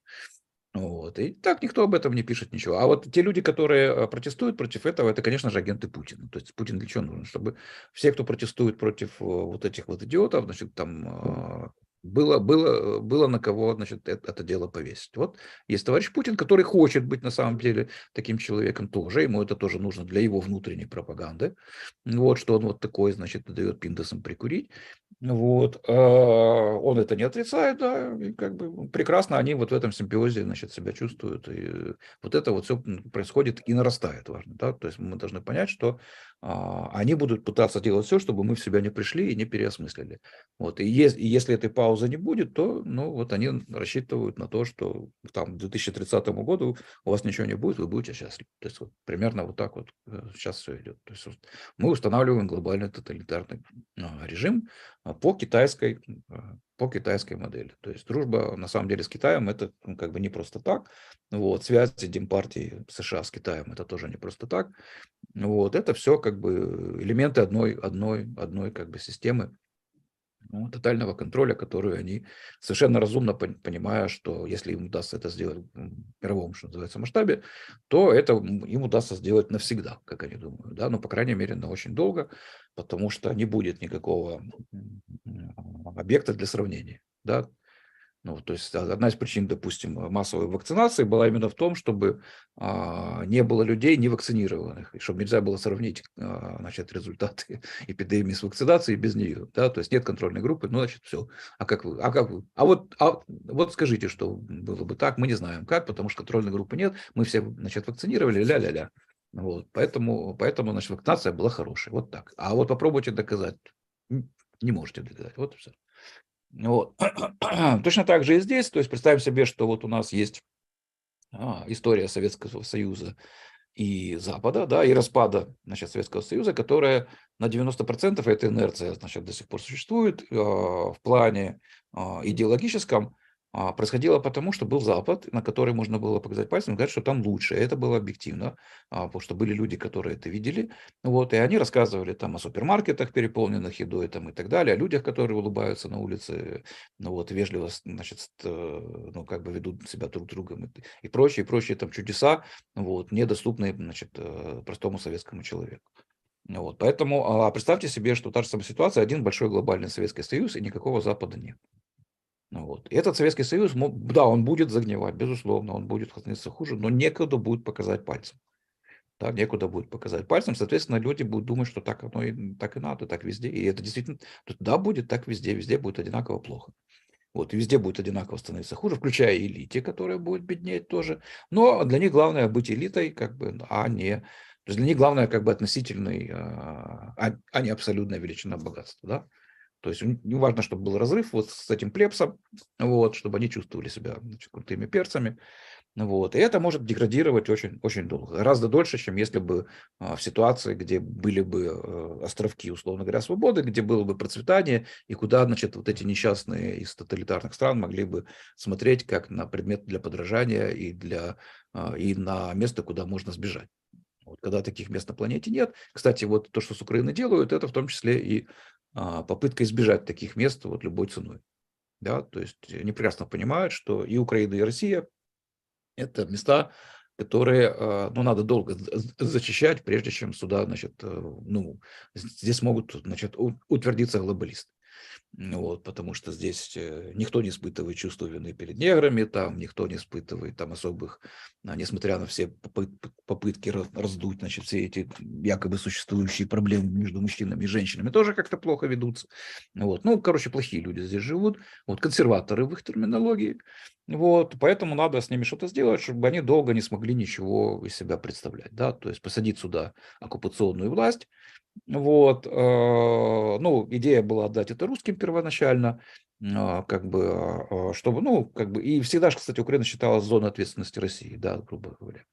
[SPEAKER 2] Вот. И так никто об этом не пишет ничего. А вот те люди, которые протестуют против этого, это, конечно же, агенты Путина. То есть Путин для чего нужен? Чтобы все, кто протестует против вот этих вот идиотов, значит, там было на кого, значит, это дело повесить. Вот есть товарищ Путин, который хочет быть на самом деле таким человеком тоже. Ему это тоже нужно для его внутренней пропаганды. Вот, что он вот такой, значит, дает пиндосам прикурить. Вот, он это не отрицает, да, и как бы прекрасно они вот в этом симбиозе, значит, себя чувствуют, и вот это вот все происходит и нарастает, важно, да, то есть мы должны понять, что они будут пытаться делать все, чтобы мы в себя не пришли и не переосмыслили, вот, и если этой паузы не будет, то, ну, вот они рассчитывают на то, что там к 2030 году у вас ничего не будет, вы будете счастливы, то есть вот примерно вот так вот сейчас все идет, то есть вот мы устанавливаем глобальный тоталитарный режим, по китайской модели. То есть дружба, на самом деле, с Китаем это как бы не просто так. Вот, связи Демпартии США с Китаем это тоже не просто так. Вот, это все как бы элементы одной как бы системы, ну, тотального контроля, которую они совершенно разумно понимая, что если им удастся это сделать в мировом, что называется, масштабе, то это им удастся сделать навсегда, как они думают, да, ну, по крайней мере, на очень долго, потому что не будет никакого объекта для сравнения, да. Ну, то есть одна из причин, допустим, массовой вакцинации была именно в том, чтобы не было людей невакцинированных, и чтобы нельзя было сравнить значит, результаты эпидемии с вакцинацией без нее. Да? То есть нет контрольной группы, ну, значит, все. А как вы? А как вы? Вот скажите, что было бы так, мы не знаем как, потому что контрольной группы нет, мы все, значит, вакцинировали, ля-ля-ля. Вот, поэтому, значит, вакцинация была хорошая. Вот так. А вот попробуйте доказать. Не можете доказать. Вот и все. Вот. Точно так же и здесь. То есть представим себе, что вот у нас есть история Советского Союза и Запада, да, и распада, значит, Советского Союза, которая на 90% эта инерция, значит, до сих пор существует в плане идеологическом, происходило потому, что был Запад, на который можно было показать пальцем и сказать, что там лучше. Это было объективно, потому что были люди, которые это видели, вот, и они рассказывали там о супермаркетах, переполненных едой там, и так далее, о людях, которые улыбаются на улице, ну, вот, вежливо, значит, ну, как бы ведут себя друг с другом и прочие там чудеса, вот, недоступные, значит, простому советскому человеку. Вот, поэтому представьте себе, что та же самая ситуация, один большой глобальный Советский Союз и никакого Запада нет. Вот. И этот Советский Союз, да, он будет загнивать, безусловно, он будет становиться хуже, но некуда будет показать пальцем. Да, некуда будет показать пальцем, соответственно, люди будут думать, что так оно и так и надо, так везде. И это действительно, да, будет так везде, везде будет одинаково плохо. Вот, и везде будет одинаково становиться хуже, включая и элите, которая будет беднеть тоже. Но для них главное быть элитой, как бы, а не... То есть для них главное как бы относительный, а не абсолютная величина богатства, да. То есть не важно, чтобы был разрыв вот с этим плебсом, вот, чтобы они чувствовали себя, значит, крутыми перцами. Вот. И это может деградировать очень, очень долго, гораздо дольше, чем если бы в ситуации, где были бы островки, условно говоря, свободы, где было бы процветание, и куда, значит, вот эти несчастные из тоталитарных стран могли бы смотреть как на предмет для подражания и на место, куда можно сбежать. Вот, когда таких мест на планете нет. Кстати, вот то, что с Украиной делают, это в том числе и попытка избежать таких мест вот любой ценой. Да? То есть они прекрасно понимают, что и Украина, и Россия это места, которые, ну, надо долго зачищать, прежде чем сюда, значит, ну, здесь могут, значит, утвердиться глобалисты. Вот, потому что здесь никто не испытывает чувство вины перед неграми, там никто не испытывает там особых, несмотря на все попытки раздуть, значит, все эти якобы существующие проблемы между мужчинами и женщинами, тоже как-то плохо ведутся. Вот, ну, короче, плохие люди здесь живут, вот, консерваторы в их терминологии, вот, поэтому надо с ними что-то сделать, чтобы они долго не смогли ничего из себя представлять, да, то есть посадить сюда оккупационную власть. Вот, ну, идея была отдать это русским первоначально, как бы, чтобы, ну, как бы, и всегда же, кстати, Украина считалась зоной ответственности России, да, грубо говоря.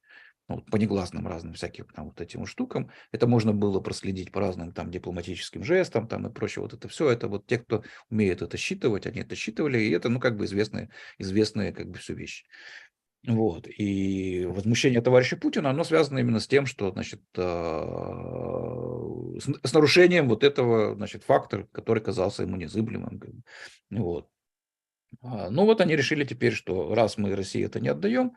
[SPEAKER 2] Ну, вот по негласным разным всяким там вот этим вот штукам. Это можно было проследить по разным там дипломатическим жестам там и прочее. Вот это все, это вот те, кто умеет это считывать, они это считывали, и это, ну, как бы известные как бы все вещи. Вот. И возмущение товарища Путина, оно связано именно с тем, что, значит, с нарушением вот этого, значит, фактора, который казался ему незыблемым. Вот. Ну вот они решили теперь, что раз мы России это не отдаем,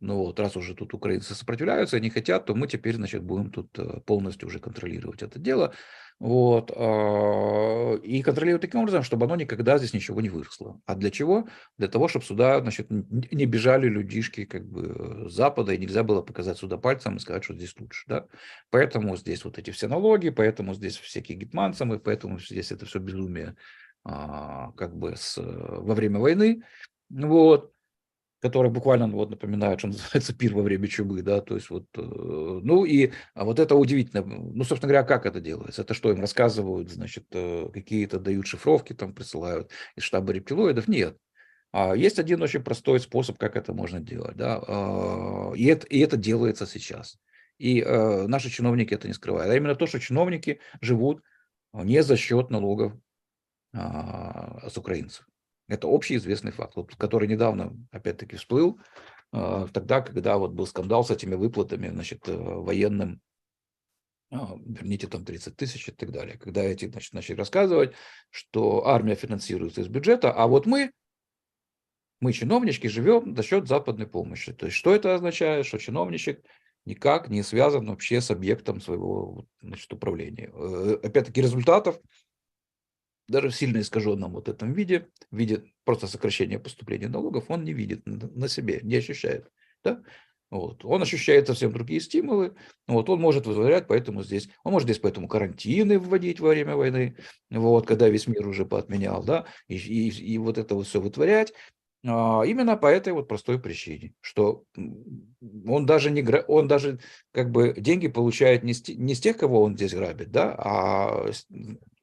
[SPEAKER 2] ну вот раз уже тут украинцы сопротивляются, не хотят, то мы теперь, значит, будем тут полностью уже контролировать это дело. Вот. И контролировать таким образом, чтобы оно никогда здесь ничего не выросло. А для чего? Для того, чтобы сюда, значит, не бежали людишки как бы с Запада, и нельзя было показать сюда пальцем и сказать, что здесь лучше. Да? Поэтому здесь вот эти все налоги, поэтому здесь всякие гетманцамы, поэтому здесь это все безумие как бы во время войны, вот, которые буквально вот напоминают, что называется, пир во время чумы, да, то есть вот, ну и вот это удивительно, ну, собственно говоря, как это делается? Это что, им рассказывают, значит, какие-то дают шифровки, там присылают из штаба рептилоидов? Нет. Есть один очень простой способ, как это можно делать, да, и это делается сейчас. И наши чиновники это не скрывают. А именно то, что чиновники живут не за счет налогов с украинцев. Это общеизвестный факт, вот, который недавно, опять-таки, всплыл, тогда, когда вот был скандал с этими выплатами, значит, военным, верните там 30 тысяч и так далее. Когда эти, значит, начали рассказывать, что армия финансируется из бюджета, а вот мы чиновнички, живем за счет западной помощи. То есть что это означает? Что чиновничек никак не связан вообще с объектом своего, значит, управления. Опять-таки результатов даже в сильно искаженном вот этом виде, в виде просто сокращения поступления налогов, он не видит на себе, не ощущает. Да? Вот. Он ощущает совсем другие стимулы, вот. Он может вытворять, поэтому здесь, он может здесь поэтому карантины вводить во время войны, вот, когда весь мир уже поотменял, да, и вот это вот все вытворять, именно по этой вот простой причине, что он даже, он даже как бы деньги получает не с тех, кого он здесь грабит, да,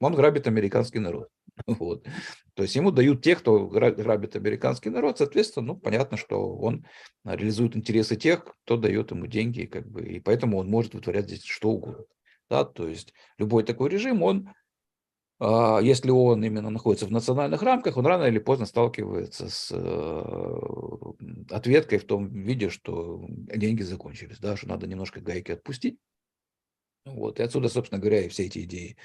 [SPEAKER 2] он грабит американский народ. Вот. То есть ему дают тех, кто грабит американский народ, соответственно, ну, понятно, что он реализует интересы тех, кто дает ему деньги, как бы, и поэтому он может вытворять здесь что угодно. Да? То есть любой такой режим, он, если он именно находится в национальных рамках, он рано или поздно сталкивается с ответкой в том виде, что деньги закончились, да, что надо немножко гайки отпустить. Вот. И отсюда, собственно говоря, и все эти идеи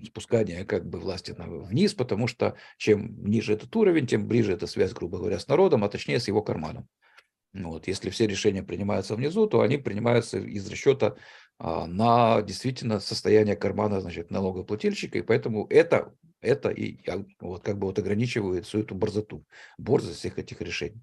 [SPEAKER 2] спускания как бы власти вниз, потому что чем ниже этот уровень, тем ближе эта связь, грубо говоря, с народом, а точнее с его карманом. Вот. Если все решения принимаются внизу, то они принимаются из расчета на действительно состояние кармана, значит, налогоплательщика, и поэтому это и вот как бы вот ограничивает всю эту борзость всех этих решений.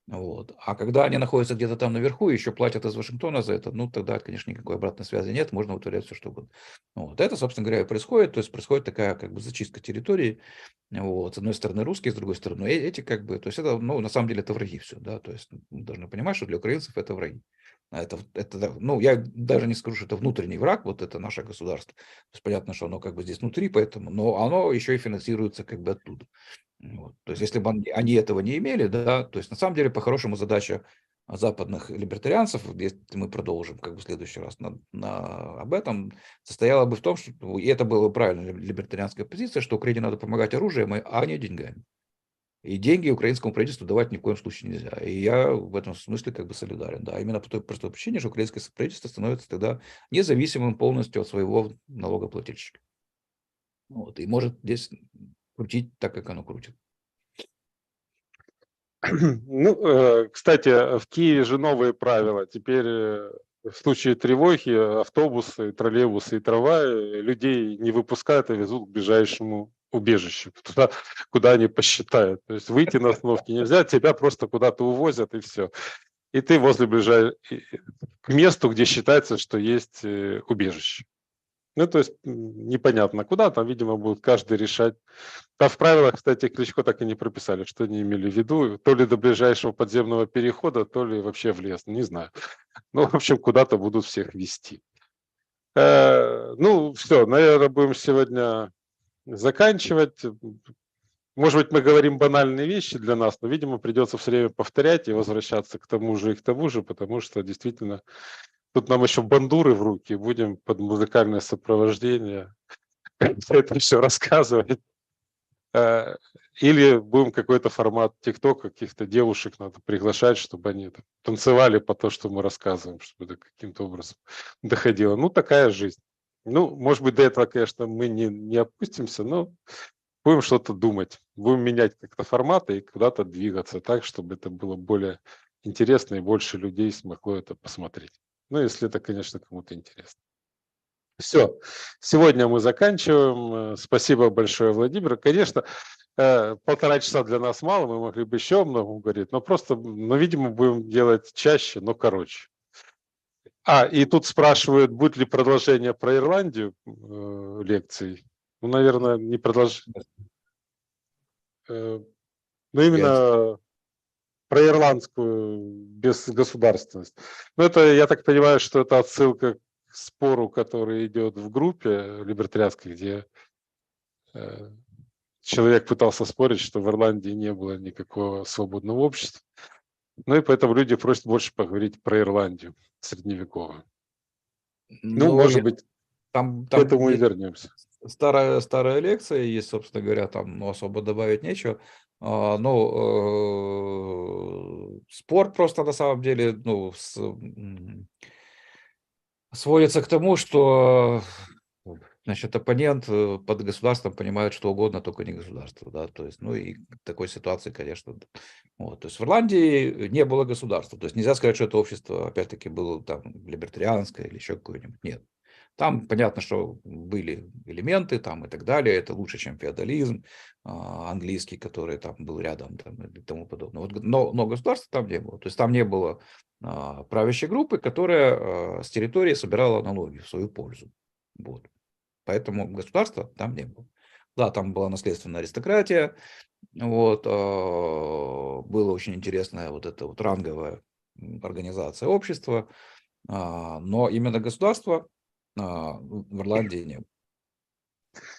[SPEAKER 2] Вот. А когда они находятся где-то там наверху и еще платят из Вашингтона за это, ну, тогда, конечно, никакой обратной связи нет, можно вытворять все, что угодно. Вот. Это, собственно говоря, и происходит, то есть происходит такая как бы зачистка территории, вот. С одной стороны русские, с другой стороны эти как бы, то есть это, ну, на самом деле это враги все, да, то есть мы должны понимать, что для украинцев это враги. Это, ну, я даже не скажу, что это внутренний враг, вот это наше государство. То есть понятно, что оно как бы здесь внутри, поэтому, но оно еще и финансируется как бы оттуда. Вот. То есть, если бы они этого не имели, да, то есть на самом деле, по-хорошему, задача западных либертарианцев, если мы продолжим как бы в следующий раз об этом, состояла бы в том, что, и это была бы правильная либертарианская позиция, что Украине надо помогать оружием, а не деньгами. И деньги украинскому правительству давать ни в коем случае нельзя. И я в этом смысле как бы солидарен. Да, именно по той простой причине, что украинское правительство становится тогда независимым полностью от своего налогоплательщика. Вот. И может здесь крутить так, как оно крутит.
[SPEAKER 1] Ну, кстати, в Киеве же новые правила. Теперь в случае тревоги автобусы, троллейбусы и трамваи людей не выпускают, а везут к ближайшему убежищу, туда, куда они посчитают. То есть выйти на остановке нельзя, тебя просто куда-то увозят и все. И ты возле к месту, где считается, что есть убежище. Ну, то есть непонятно куда, там, видимо, будут каждый решать. Там в правилах, кстати, Кличко так и не прописали, что они имели в виду. То ли до ближайшего подземного перехода, то ли вообще в лес, не знаю. Ну, в общем, куда-то будут всех вести. Ну, все, наверное, будем сегодня заканчивать. Может быть, мы говорим банальные вещи для нас, но, видимо, придется все время повторять и возвращаться к тому же и к тому же, потому что действительно тут нам еще бандуры в руки, будем под музыкальное сопровождение это все рассказывать. Или будем какой-то формат ТикТока, каких-то девушек надо приглашать, чтобы они танцевали по то, что мы рассказываем, чтобы это каким-то образом доходило. Ну, такая жизнь. Ну, может быть, до этого, конечно, мы не опустимся, но будем что-то думать, будем менять как-то форматы и куда-то двигаться так, чтобы это было более интересно и больше людей смогло это посмотреть. Ну, если это, конечно, кому-то интересно. Все, сегодня мы заканчиваем. Спасибо большое, Владимир. Конечно, 1,5 часа для нас мало, мы могли бы еще много говорить, но просто, ну, видимо, будем делать чаще, но короче. И тут спрашивают, будет ли продолжение про Ирландию лекций. Ну, наверное, не продолжение. Ну, именно про ирландскую безгосударственность. Ну, это, я так понимаю, что это отсылка к спору, который идет в группе либертарианской, где человек пытался спорить, что в Ирландии не было никакого свободного общества. Ну и поэтому люди просят больше поговорить про Ирландию средневековую. Ну,
[SPEAKER 2] Ну,
[SPEAKER 1] может быть,
[SPEAKER 2] там
[SPEAKER 1] к этому и
[SPEAKER 2] есть
[SPEAKER 1] вернемся.
[SPEAKER 2] старая лекция, есть, собственно говоря, там особо добавить нечего. Спор просто на самом деле сводится к тому, что значит, оппонент под государством понимает что угодно, только не государство, да, то есть, ну и в такой ситуации, конечно, вот, то есть в Ирландии не было государства, то есть нельзя сказать, что это общество, опять-таки, было там либертарианское или еще какое-нибудь, нет. Там понятно, что были элементы там и так далее, это лучше, чем феодализм английский, который там был рядом там, и тому подобное. Вот, но государства там не было, то есть там не было правящей группы, которая с территории собирала налоги в свою пользу. Вот. Поэтому государства там не было. Да, там была наследственная аристократия, вот, была очень интересная вот эта вот ранговая организация общества, но именно государства в Ирландии не было.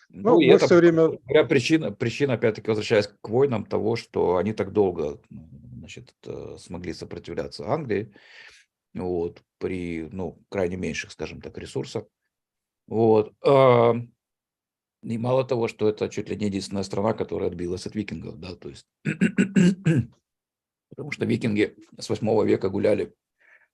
[SPEAKER 1] Ну,
[SPEAKER 2] Ну и
[SPEAKER 1] мы
[SPEAKER 2] это
[SPEAKER 1] все время...
[SPEAKER 2] причина, опять-таки, возвращаясь к войнам, того, что они так долго, значит, смогли сопротивляться Англии, вот, при, ну, крайне меньших, скажем так, ресурсах. Вот. И мало того, что это чуть ли не единственная страна, которая отбилась от викингов, да, то есть, потому что викинги с 8 века гуляли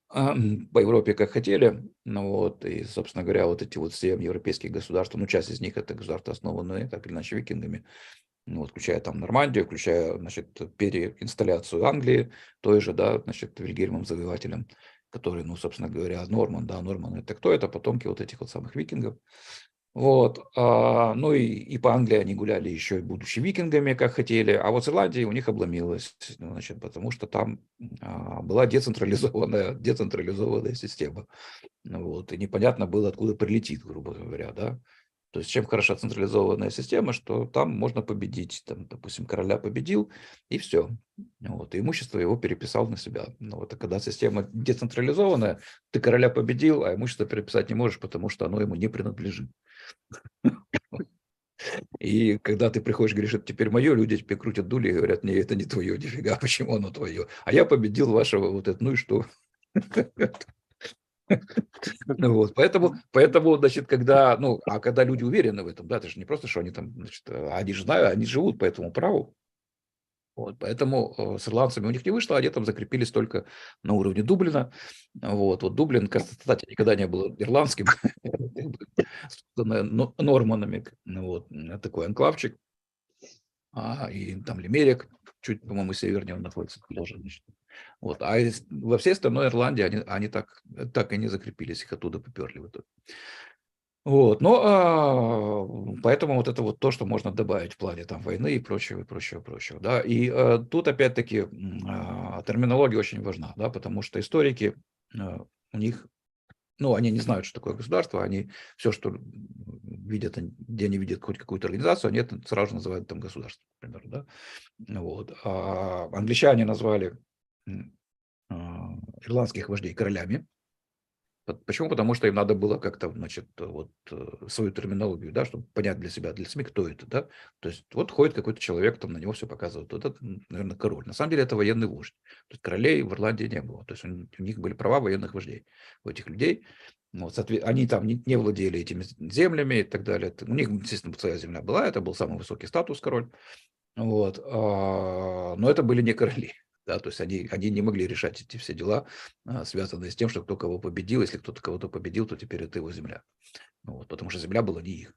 [SPEAKER 2] по Европе как хотели, ну вот, и, собственно говоря, вот эти вот все европейские государства, ну, часть из них это государства, основанные так или иначе викингами, ну, вот, включая там Нормандию, включая, значит, переинсталляцию Англии, той же, да, значит, Вильгельмом Завоевателем, который, ну, собственно говоря, Норман, да, Норман это кто? Это потомки вот этих вот самых викингов. Вот, ну и по Англии они гуляли еще и будучи викингами, как хотели, а вот с Ирландией у них обломилось, значит, потому что там была децентрализованная система, вот, и непонятно было, откуда прилетит, грубо говоря, да. То есть чем хороша централизованная система, что там можно победить, там, допустим, короля победил, и все. Вот, и имущество его переписал на себя. Ну, вот, а когда система децентрализованная, ты короля победил, а имущество переписать не можешь, потому что оно ему не принадлежит. И когда ты приходишь, говоришь, это теперь мое, люди тебе крутят дули и говорят, не, это не твое, нифига, почему оно твое? А я победил вашего вот это, ну и что? Вот, поэтому, значит, когда, ну, а когда люди уверены в этом, да, это же не просто, что они там, значит, они же знают, они живут по этому праву, вот, поэтому с ирландцами у них не вышло, они там закрепились только на уровне Дублина, вот Дублин, кстати, никогда не был ирландским, норманами, вот, такой анклавчик, и там Лимерик, чуть, по-моему, севернее он находится тоже, значит. Вот, во всей остальной Ирландии они так и не закрепились, их оттуда поперли в итоге. Вот, но поэтому вот это вот то, что можно добавить в плане там войны и прочего, и прочего, прочего, да. И тут опять-таки терминология очень важна, да, потому что историки, у них, ну, они не знают, что такое государство, они все, что видят, где они видят хоть какую-то организацию, они это сразу же называют там государством, например, да. Вот. А англичане назвали ирландских вождей королями. Почему? Потому что им надо было как-то, значит, вот свою терминологию, да, чтобы понять для себя, для СМИ, кто это, да. То есть вот ходит какой-то человек, там на него все показывают. Вот это, наверное, король. На самом деле это военный вождь. То есть королей в Ирландии не было. То есть у них были права военных вождей у этих людей. Вот, они там не владели этими землями и так далее. У них, естественно, своя земля была, это был самый высокий статус король. Вот, но это были не короли. Да, то есть они не могли решать эти все дела, связанные с тем, что кто кого победил. Если кто-то кого-то победил, то теперь это его земля. Вот, потому что земля была не их.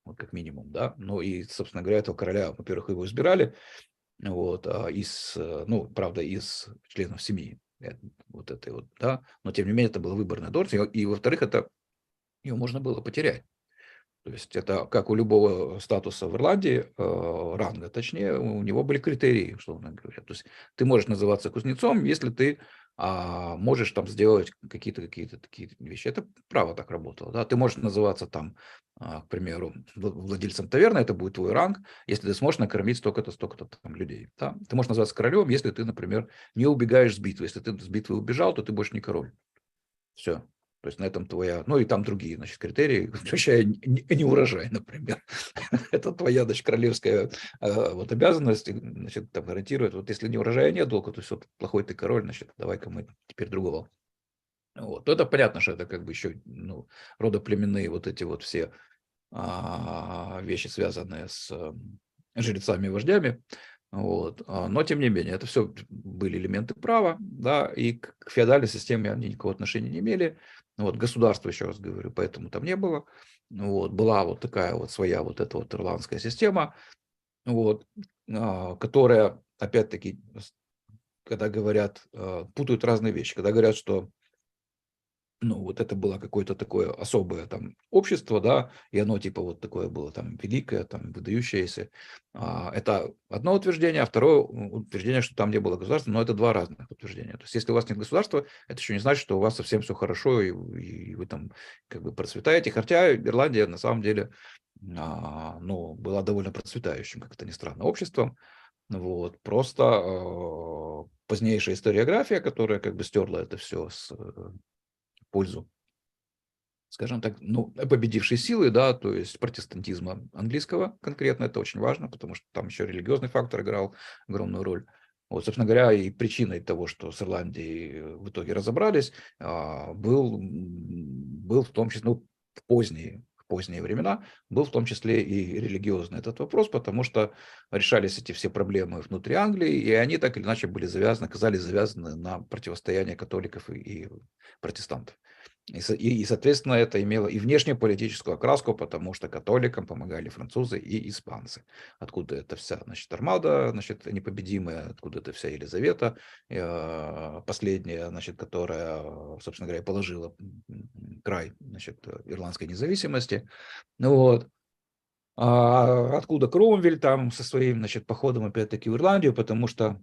[SPEAKER 2] вот как минимум, да. Ну и, собственно говоря, этого короля, во-первых, его избирали, вот, ну, правда, из членов семьи, вот этой вот, да, но тем не менее это была выборная должность, и во-вторых, ее можно было потерять. То есть это как у любого статуса в Ирландии, ранга, точнее, у него были критерии, условно говоря. То есть ты можешь называться кузнецом, если ты можешь там сделать какие-то такие вещи. Это право так работало. Да? Ты можешь называться там, к примеру, владельцем таверны, это будет твой ранг, если ты сможешь накормить столько-то там людей. Да? Ты можешь называться королем, если ты, например, не убегаешь с битвы. Если ты с битвы убежал, то ты больше не король. Все. То есть на этом твоя, ну и там другие, значит, критерии, включая неурожай, например. Это твоя, значит, королевская вот обязанность, значит, там гарантирует. Вот если неурожая нет долго, то все, плохой ты король, значит, давай-ка мы теперь другого. Вот. Ну, это понятно, что это как бы еще, ну, родоплеменные вот эти вот все вещи, связанные с жрецами и вождями. Вот. Но, тем не менее, это все были элементы права, да, и к феодальной системе они никакого отношения не имели. Вот, государства, еще раз говорю, поэтому там не было. Вот, была вот такая вот своя вот эта вот ирландская система, вот, которая, опять-таки, когда говорят, путают разные вещи. Когда говорят, что ну, вот это было какое-то такое особое там общество, да, и оно типа вот такое было там великое, там выдающееся. Это одно утверждение, а второе утверждение, что там не было государства, но это два разных утверждения. То есть если у вас нет государства, это еще не значит, что у вас совсем все хорошо, и вы там как бы процветаете. Хотя Ирландия на самом деле ну, была довольно процветающим, как это ни странно, обществом. Вот, просто позднейшая историография, которая как бы стерла это все пользу, скажем так, ну, победившей силы, да, то есть протестантизма английского конкретно, это очень важно, потому что там еще религиозный фактор играл огромную роль. Вот, собственно говоря, и причиной того, что с Ирландией в итоге разобрались, был в том числе, ну, в поздние времена, был в том числе и религиозный этот вопрос, потому что решались эти все проблемы внутри Англии, и они так или иначе были завязаны, оказались завязаны на противостояние католиков и протестантов. Соответственно, это имело и внешнеполитическую окраску, потому что католикам помогали французы и испанцы. Откуда эта вся, значит, армада, значит, непобедимая, откуда эта вся Елизавета, последняя, значит, которая, собственно говоря, положила край, значит, ирландской независимости. Ну вот. Откуда Кромвель там со своим, значит, походом опять-таки в Ирландию, потому что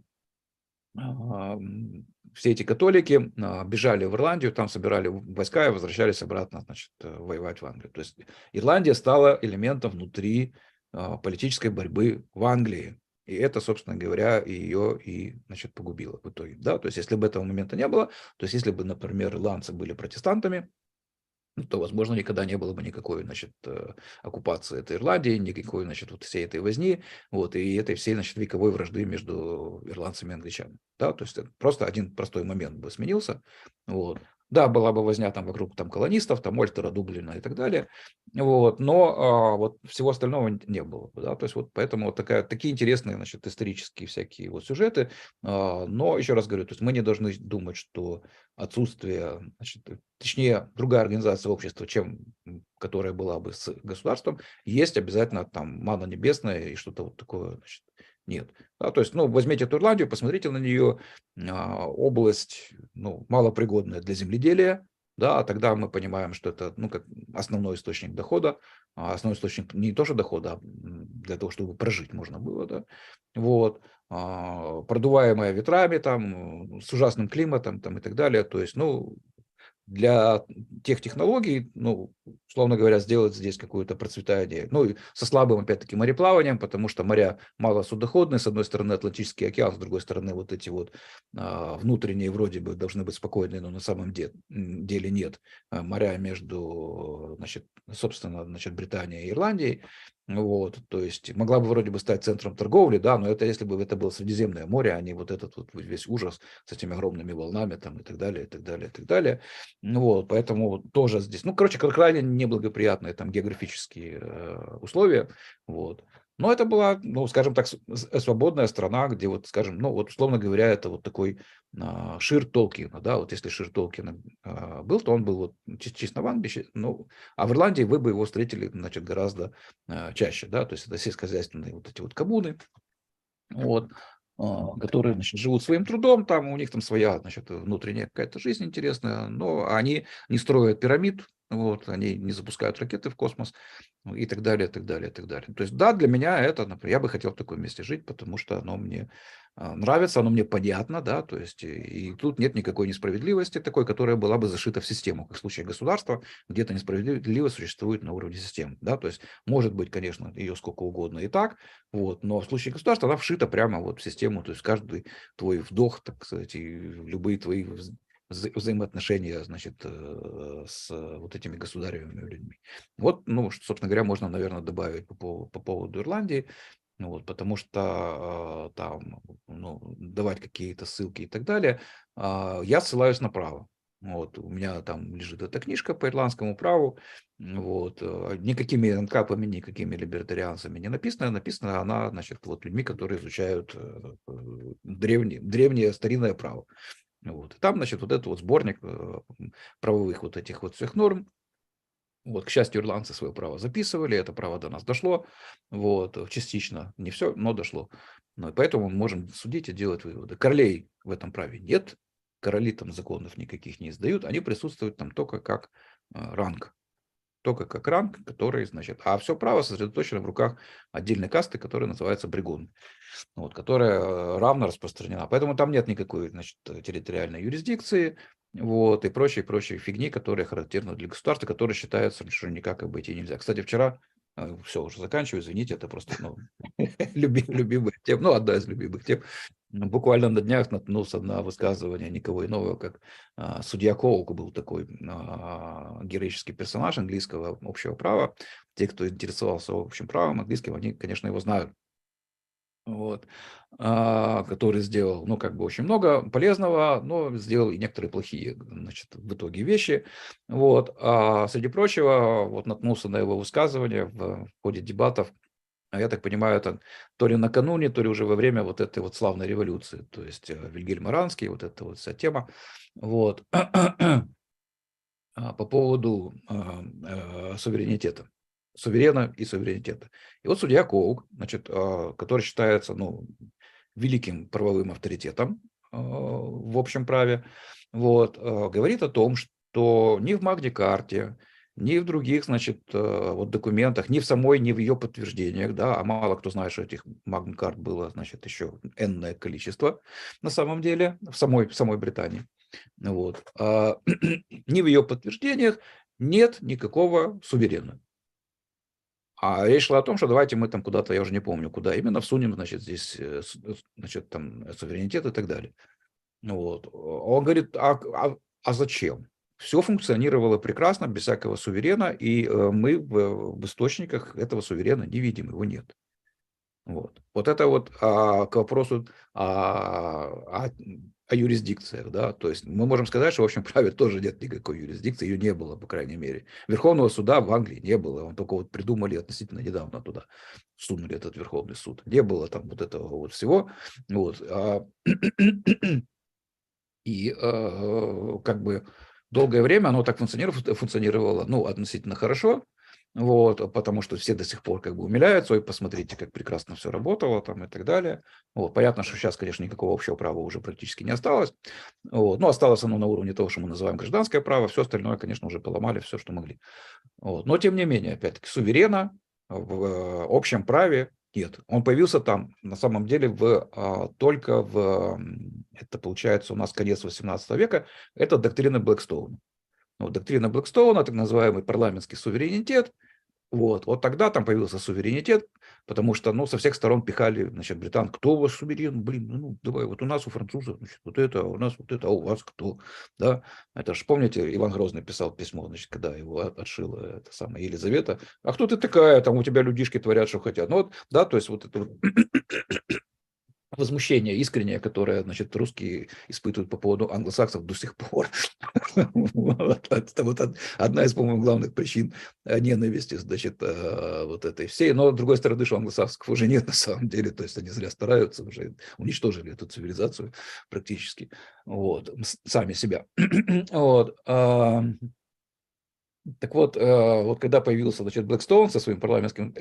[SPEAKER 2] все эти католики бежали в Ирландию, там собирали войска и возвращались обратно, значит, воевать в Англию. То есть Ирландия стала элементом внутри политической борьбы в Англии. И это, собственно говоря, ее и, значит, погубило в итоге. Да? То есть если бы этого момента не было, то есть если бы, например, ирландцы были протестантами, ну, то, возможно, никогда не было бы никакой, значит, оккупации этой Ирландии, никакой, значит, вот всей этой возни, вот, и этой всей, значит, вековой вражды между ирландцами и англичанами. Да, то есть это просто один простой момент бы сменился, вот. Да, была бы возня там вокруг там колонистов, там Ольтера, Дублина и так далее, вот, но вот всего остального не было, да, то есть вот поэтому вот такие интересные, значит, исторические всякие вот сюжеты, но еще раз говорю, то есть мы не должны думать, что отсутствие, значит, точнее, другая организация общества, чем которая была бы с государством, есть обязательно там манна небесная и что-то вот такое, значит, нет. Да, то есть, ну, возьмите эту Ирландию, посмотрите на нее, область, ну, малопригодная для земледелия, да, а тогда мы понимаем, что это, ну, как основной источник дохода, основной источник не тоже дохода, а для того, чтобы прожить можно было, да, вот, продуваемая ветрами, там, с ужасным климатом, там, и так далее, то есть, ну, для тех технологий, ну, условно говоря, сделать здесь какое-то процветание, ну, и со слабым, опять-таки, мореплаванием, потому что моря мало судоходные, с одной стороны Атлантический океан, с другой стороны вот эти вот внутренние вроде бы должны быть спокойные, но на самом деле нет. Моря между, значит, собственно, значит, Британией и Ирландией, вот, то есть могла бы вроде бы стать центром торговли, да, но это если бы это было Средиземное море, а не вот этот вот весь ужас с этими огромными волнами там и так далее, и так далее, и так далее. Ну вот, поэтому тоже здесь, ну, короче, крайне неблагоприятные там географические условия, вот. Но это была, ну, скажем так, свободная страна, где вот, скажем, ну, вот, условно говоря, это вот такой Шир Толкина, да, вот если Шир Толкина был, то он был вот чисто в Англии, ну, а в Ирландии вы бы его встретили, значит, гораздо чаще, да, то есть это сельскохозяйственные вот эти вот коммуны, вот, которые, значит, живут своим трудом, там у них там своя, значит, внутренняя какая-то жизнь интересная, но они не строят пирамид, вот, они не запускают ракеты в космос, ну, и так далее, и так далее, и так далее. То есть, да, для меня это, например, я бы хотел в таком месте жить, потому что оно мне нравится, оно мне понятно, да, то есть, и тут нет никакой несправедливости такой, которая была бы зашита в систему, как в случае государства, где-то несправедливость существует на уровне системы, да, то есть, может быть, конечно, ее сколько угодно и так, вот, но в случае государства она вшита прямо вот в систему, то есть, каждый твой вдох, так сказать, и любые твои взаимоотношения, значит, с вот этими государевыми людьми. Вот, ну, собственно говоря, можно, наверное, добавить по поводу Ирландии, ну вот, потому что там, ну, давать какие-то ссылки и так далее, я ссылаюсь направо. Вот, у меня там лежит эта книжка по ирландскому праву, вот, никакими анкапами, никакими либертарианцами не написана, написана она, значит, вот людьми, которые изучают древнее старинное право. Вот. И там, значит, вот этот вот сборник правовых вот этих вот всех норм. Вот, к счастью, ирландцы свое право записывали, это право до нас дошло, вот, частично, не все, но дошло. Ну, и поэтому мы можем судить и делать выводы. Королей в этом праве нет, короли там законов никаких не издают, они присутствуют там только как ранг. Только как ранг, который, значит, а все право сосредоточено в руках отдельной касты, которая называется бригун, вот, которая равно распространена. Поэтому там нет никакой, значит, территориальной юрисдикции, вот, и прочей фигни, которая характерна для государства, которая считается, что никак обойти нельзя. Кстати, вчера, все, уже заканчиваю, извините, это просто, ну, любимая тема, ну, одна из любимых тем. Буквально на днях наткнулся на высказывание никого иного, как судья Коук был такой героический персонаж английского общего права. Те, кто интересовался общим правом английским, они, конечно, его знают. Вот, который сделал, ну, как бы очень много полезного, но сделал и некоторые плохие, значит, в итоге вещи. Вот, среди прочего, вот наткнулся на его высказывание в ходе дебатов. Я так понимаю, это то ли накануне, то ли уже во время вот этой вот славной революции, то есть Вильгельм Оранский, вот эта вот вся тема. Вот. По поводу суверенитета. Суверена и суверенитета. И вот судья Коук, значит, который считается, ну, великим правовым авторитетом в общем праве, вот, говорит о том, что ни в Магне-карте, ни в других, значит, вот документах, ни в самой, ни в ее подтверждениях, да, а мало кто знает, что этих Магн-карт было, значит, еще энное количество на самом деле в самой Британии. Вот. Ни в ее подтверждениях нет никакого суверена. А речь шла о том, что давайте мы там куда-то, я уже не помню, куда именно всунем, значит, здесь, значит, там суверенитет и так далее. Вот. Он говорит, а зачем? Все функционировало прекрасно, без всякого суверена, и мы в источниках этого суверена не видим, его нет. Вот. Вот это вот к вопросу о юрисдикциях, да, то есть мы можем сказать, что в общем праве тоже нет никакой юрисдикции, ее не было, по крайней мере. Верховного суда в Англии не было, он только вот придумали относительно недавно туда, сунули этот Верховный суд. Не было там вот этого вот всего, вот. И как бы долгое время оно так функционировало, ну, относительно хорошо, вот, потому что все до сих пор как бы умиляются, ой, посмотрите, как прекрасно все работало там и так далее. Вот, понятно, что сейчас, конечно, никакого общего права уже практически не осталось. Вот, но осталось оно на уровне того, что мы называем гражданское право, все остальное, конечно, уже поломали, все, что могли. Вот. Но, тем не менее, опять-таки, суверена в общем праве нет. Он появился там, на самом деле, только это получается у нас конец 18 века, это доктрина Блэкстоуна. Вот, доктрина Блэкстоуна, так называемый парламентский суверенитет, вот тогда там появился суверенитет, потому что, ну, со всех сторон пихали, значит, британ, кто у вас суверен, блин, ну, давай, вот у нас у французов, значит, вот это, а у нас вот это, а у вас кто, да, это же, помните, Иван Грозный писал письмо, значит, когда его отшила эта самая Елизавета, а кто ты такая, там у тебя людишки творят, что хотят, ну, вот, да, то есть вот это вот возмущение искреннее, которое, значит, русские испытывают по поводу англосаксов до сих пор. Это вот одна из, по-моему, главных причин ненависти, значит, вот этой всей. Но, с другой стороны, что англосаксов уже нет на самом деле, то есть они зря стараются, уже уничтожили эту цивилизацию практически, вот, сами себя. Вот. Так вот, вот когда появился, значит, Blackstone со своим парламентским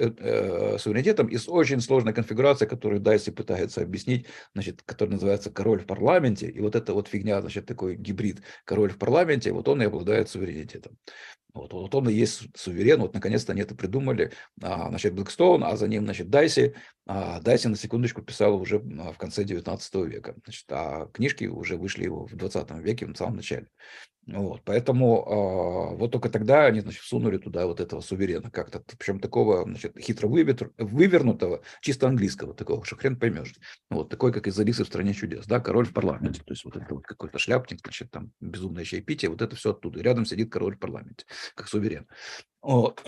[SPEAKER 2] суверенитетом и с очень сложной конфигурацией, которую Дайси пытается объяснить, значит, которая называется «король в парламенте», и вот эта вот фигня, значит, такой гибрид «король в парламенте», вот он и обладает суверенитетом. Вот он и есть суверен, вот наконец-то они это придумали, значит, Blackstone, а за ним, значит, Дайси. Дайси, на секундочку, писал уже в конце 19 века, значит, а книжки уже вышли его в 20 веке, в самом начале. Вот, поэтому вот только тогда они, значит, всунули туда вот этого суверена как-то, причем такого, значит, хитро вывернутого, чисто английского такого, что хрен поймешь. Вот, такой, как из «Алисы в стране чудес», да, король в парламенте, то есть вот это вот какой-то шляпник, значит, там безумное чаепитие, вот это все оттуда. И рядом сидит король в парламенте, как суверен. Вот.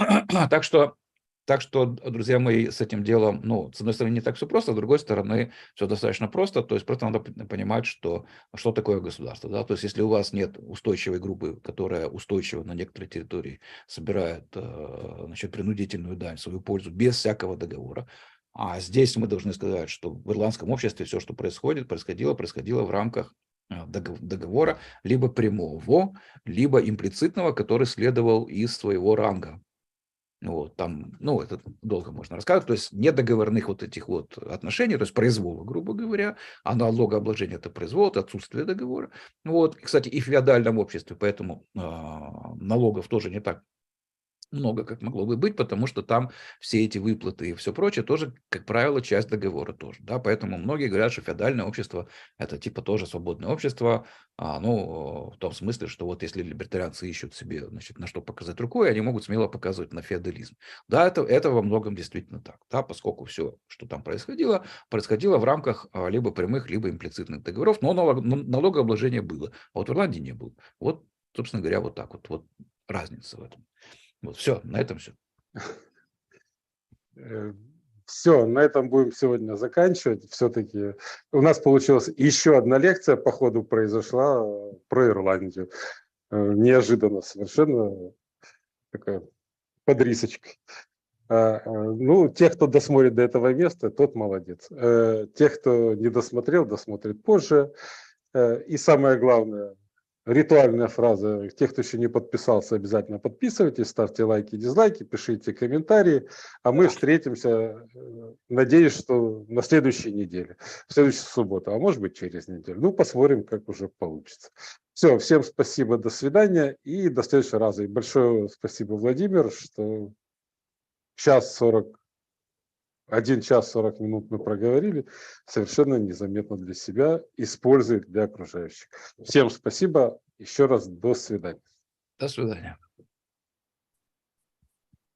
[SPEAKER 2] Так что, друзья мои, с этим делом, ну, с одной стороны, не так все просто, с другой стороны, все достаточно просто. То есть просто надо понимать, что такое государство. Да? То есть если у вас нет устойчивой группы, которая устойчиво на некоторой территории собирает, значит, принудительную дань в свою пользу без всякого договора, а здесь мы должны сказать, что в ирландском обществе все, что происходило в рамках договора либо прямого, либо имплицитного, который следовал из своего ранга. Вот, там, ну, это долго можно рассказывать, то есть недоговорных вот этих вот отношений, то есть произвола, грубо говоря, а налогообложение – это произвол, это отсутствие договора. Вот, и, кстати, и в феодальном обществе, поэтому налогов тоже не так много, как могло бы быть, потому что там все эти выплаты и все прочее тоже, как правило, часть договора тоже, да, поэтому многие говорят, что феодальное общество – это типа тоже свободное общество, ну, в том смысле, что вот если либертарианцы ищут себе, значит, на что показать рукой, они могут смело показывать на феодализм. Да, это во многом действительно так, да, поскольку все, что там происходило в рамках либо прямых, либо имплицитных договоров, но налогообложение было, а вот в Ирландии не было. Вот, собственно говоря, вот так вот разница в этом. Вот, все, на этом все.
[SPEAKER 1] Все, на этом будем сегодня заканчивать. Все-таки у нас получилась еще одна лекция, по ходу произошла про Ирландию. Неожиданно совершенно, такая под рисочкой. Ну, те, кто досмотрит до этого места, тот молодец. Тех, кто не досмотрел, досмотрит позже. И самое главное, ритуальная фраза. Тех, кто еще не подписался, обязательно подписывайтесь, ставьте лайки, дизлайки, пишите комментарии. А мы встретимся, надеюсь, что на следующей неделе, в следующую субботу, а может быть через неделю. Ну, посмотрим, как уже получится. Все, всем спасибо, до свидания и до следующего раза. И большое спасибо, Владимир, что 1 час 40 минут мы проговорили, совершенно незаметно для себя, используя для окружающих. Всем спасибо, еще раз до свидания.
[SPEAKER 2] До свидания.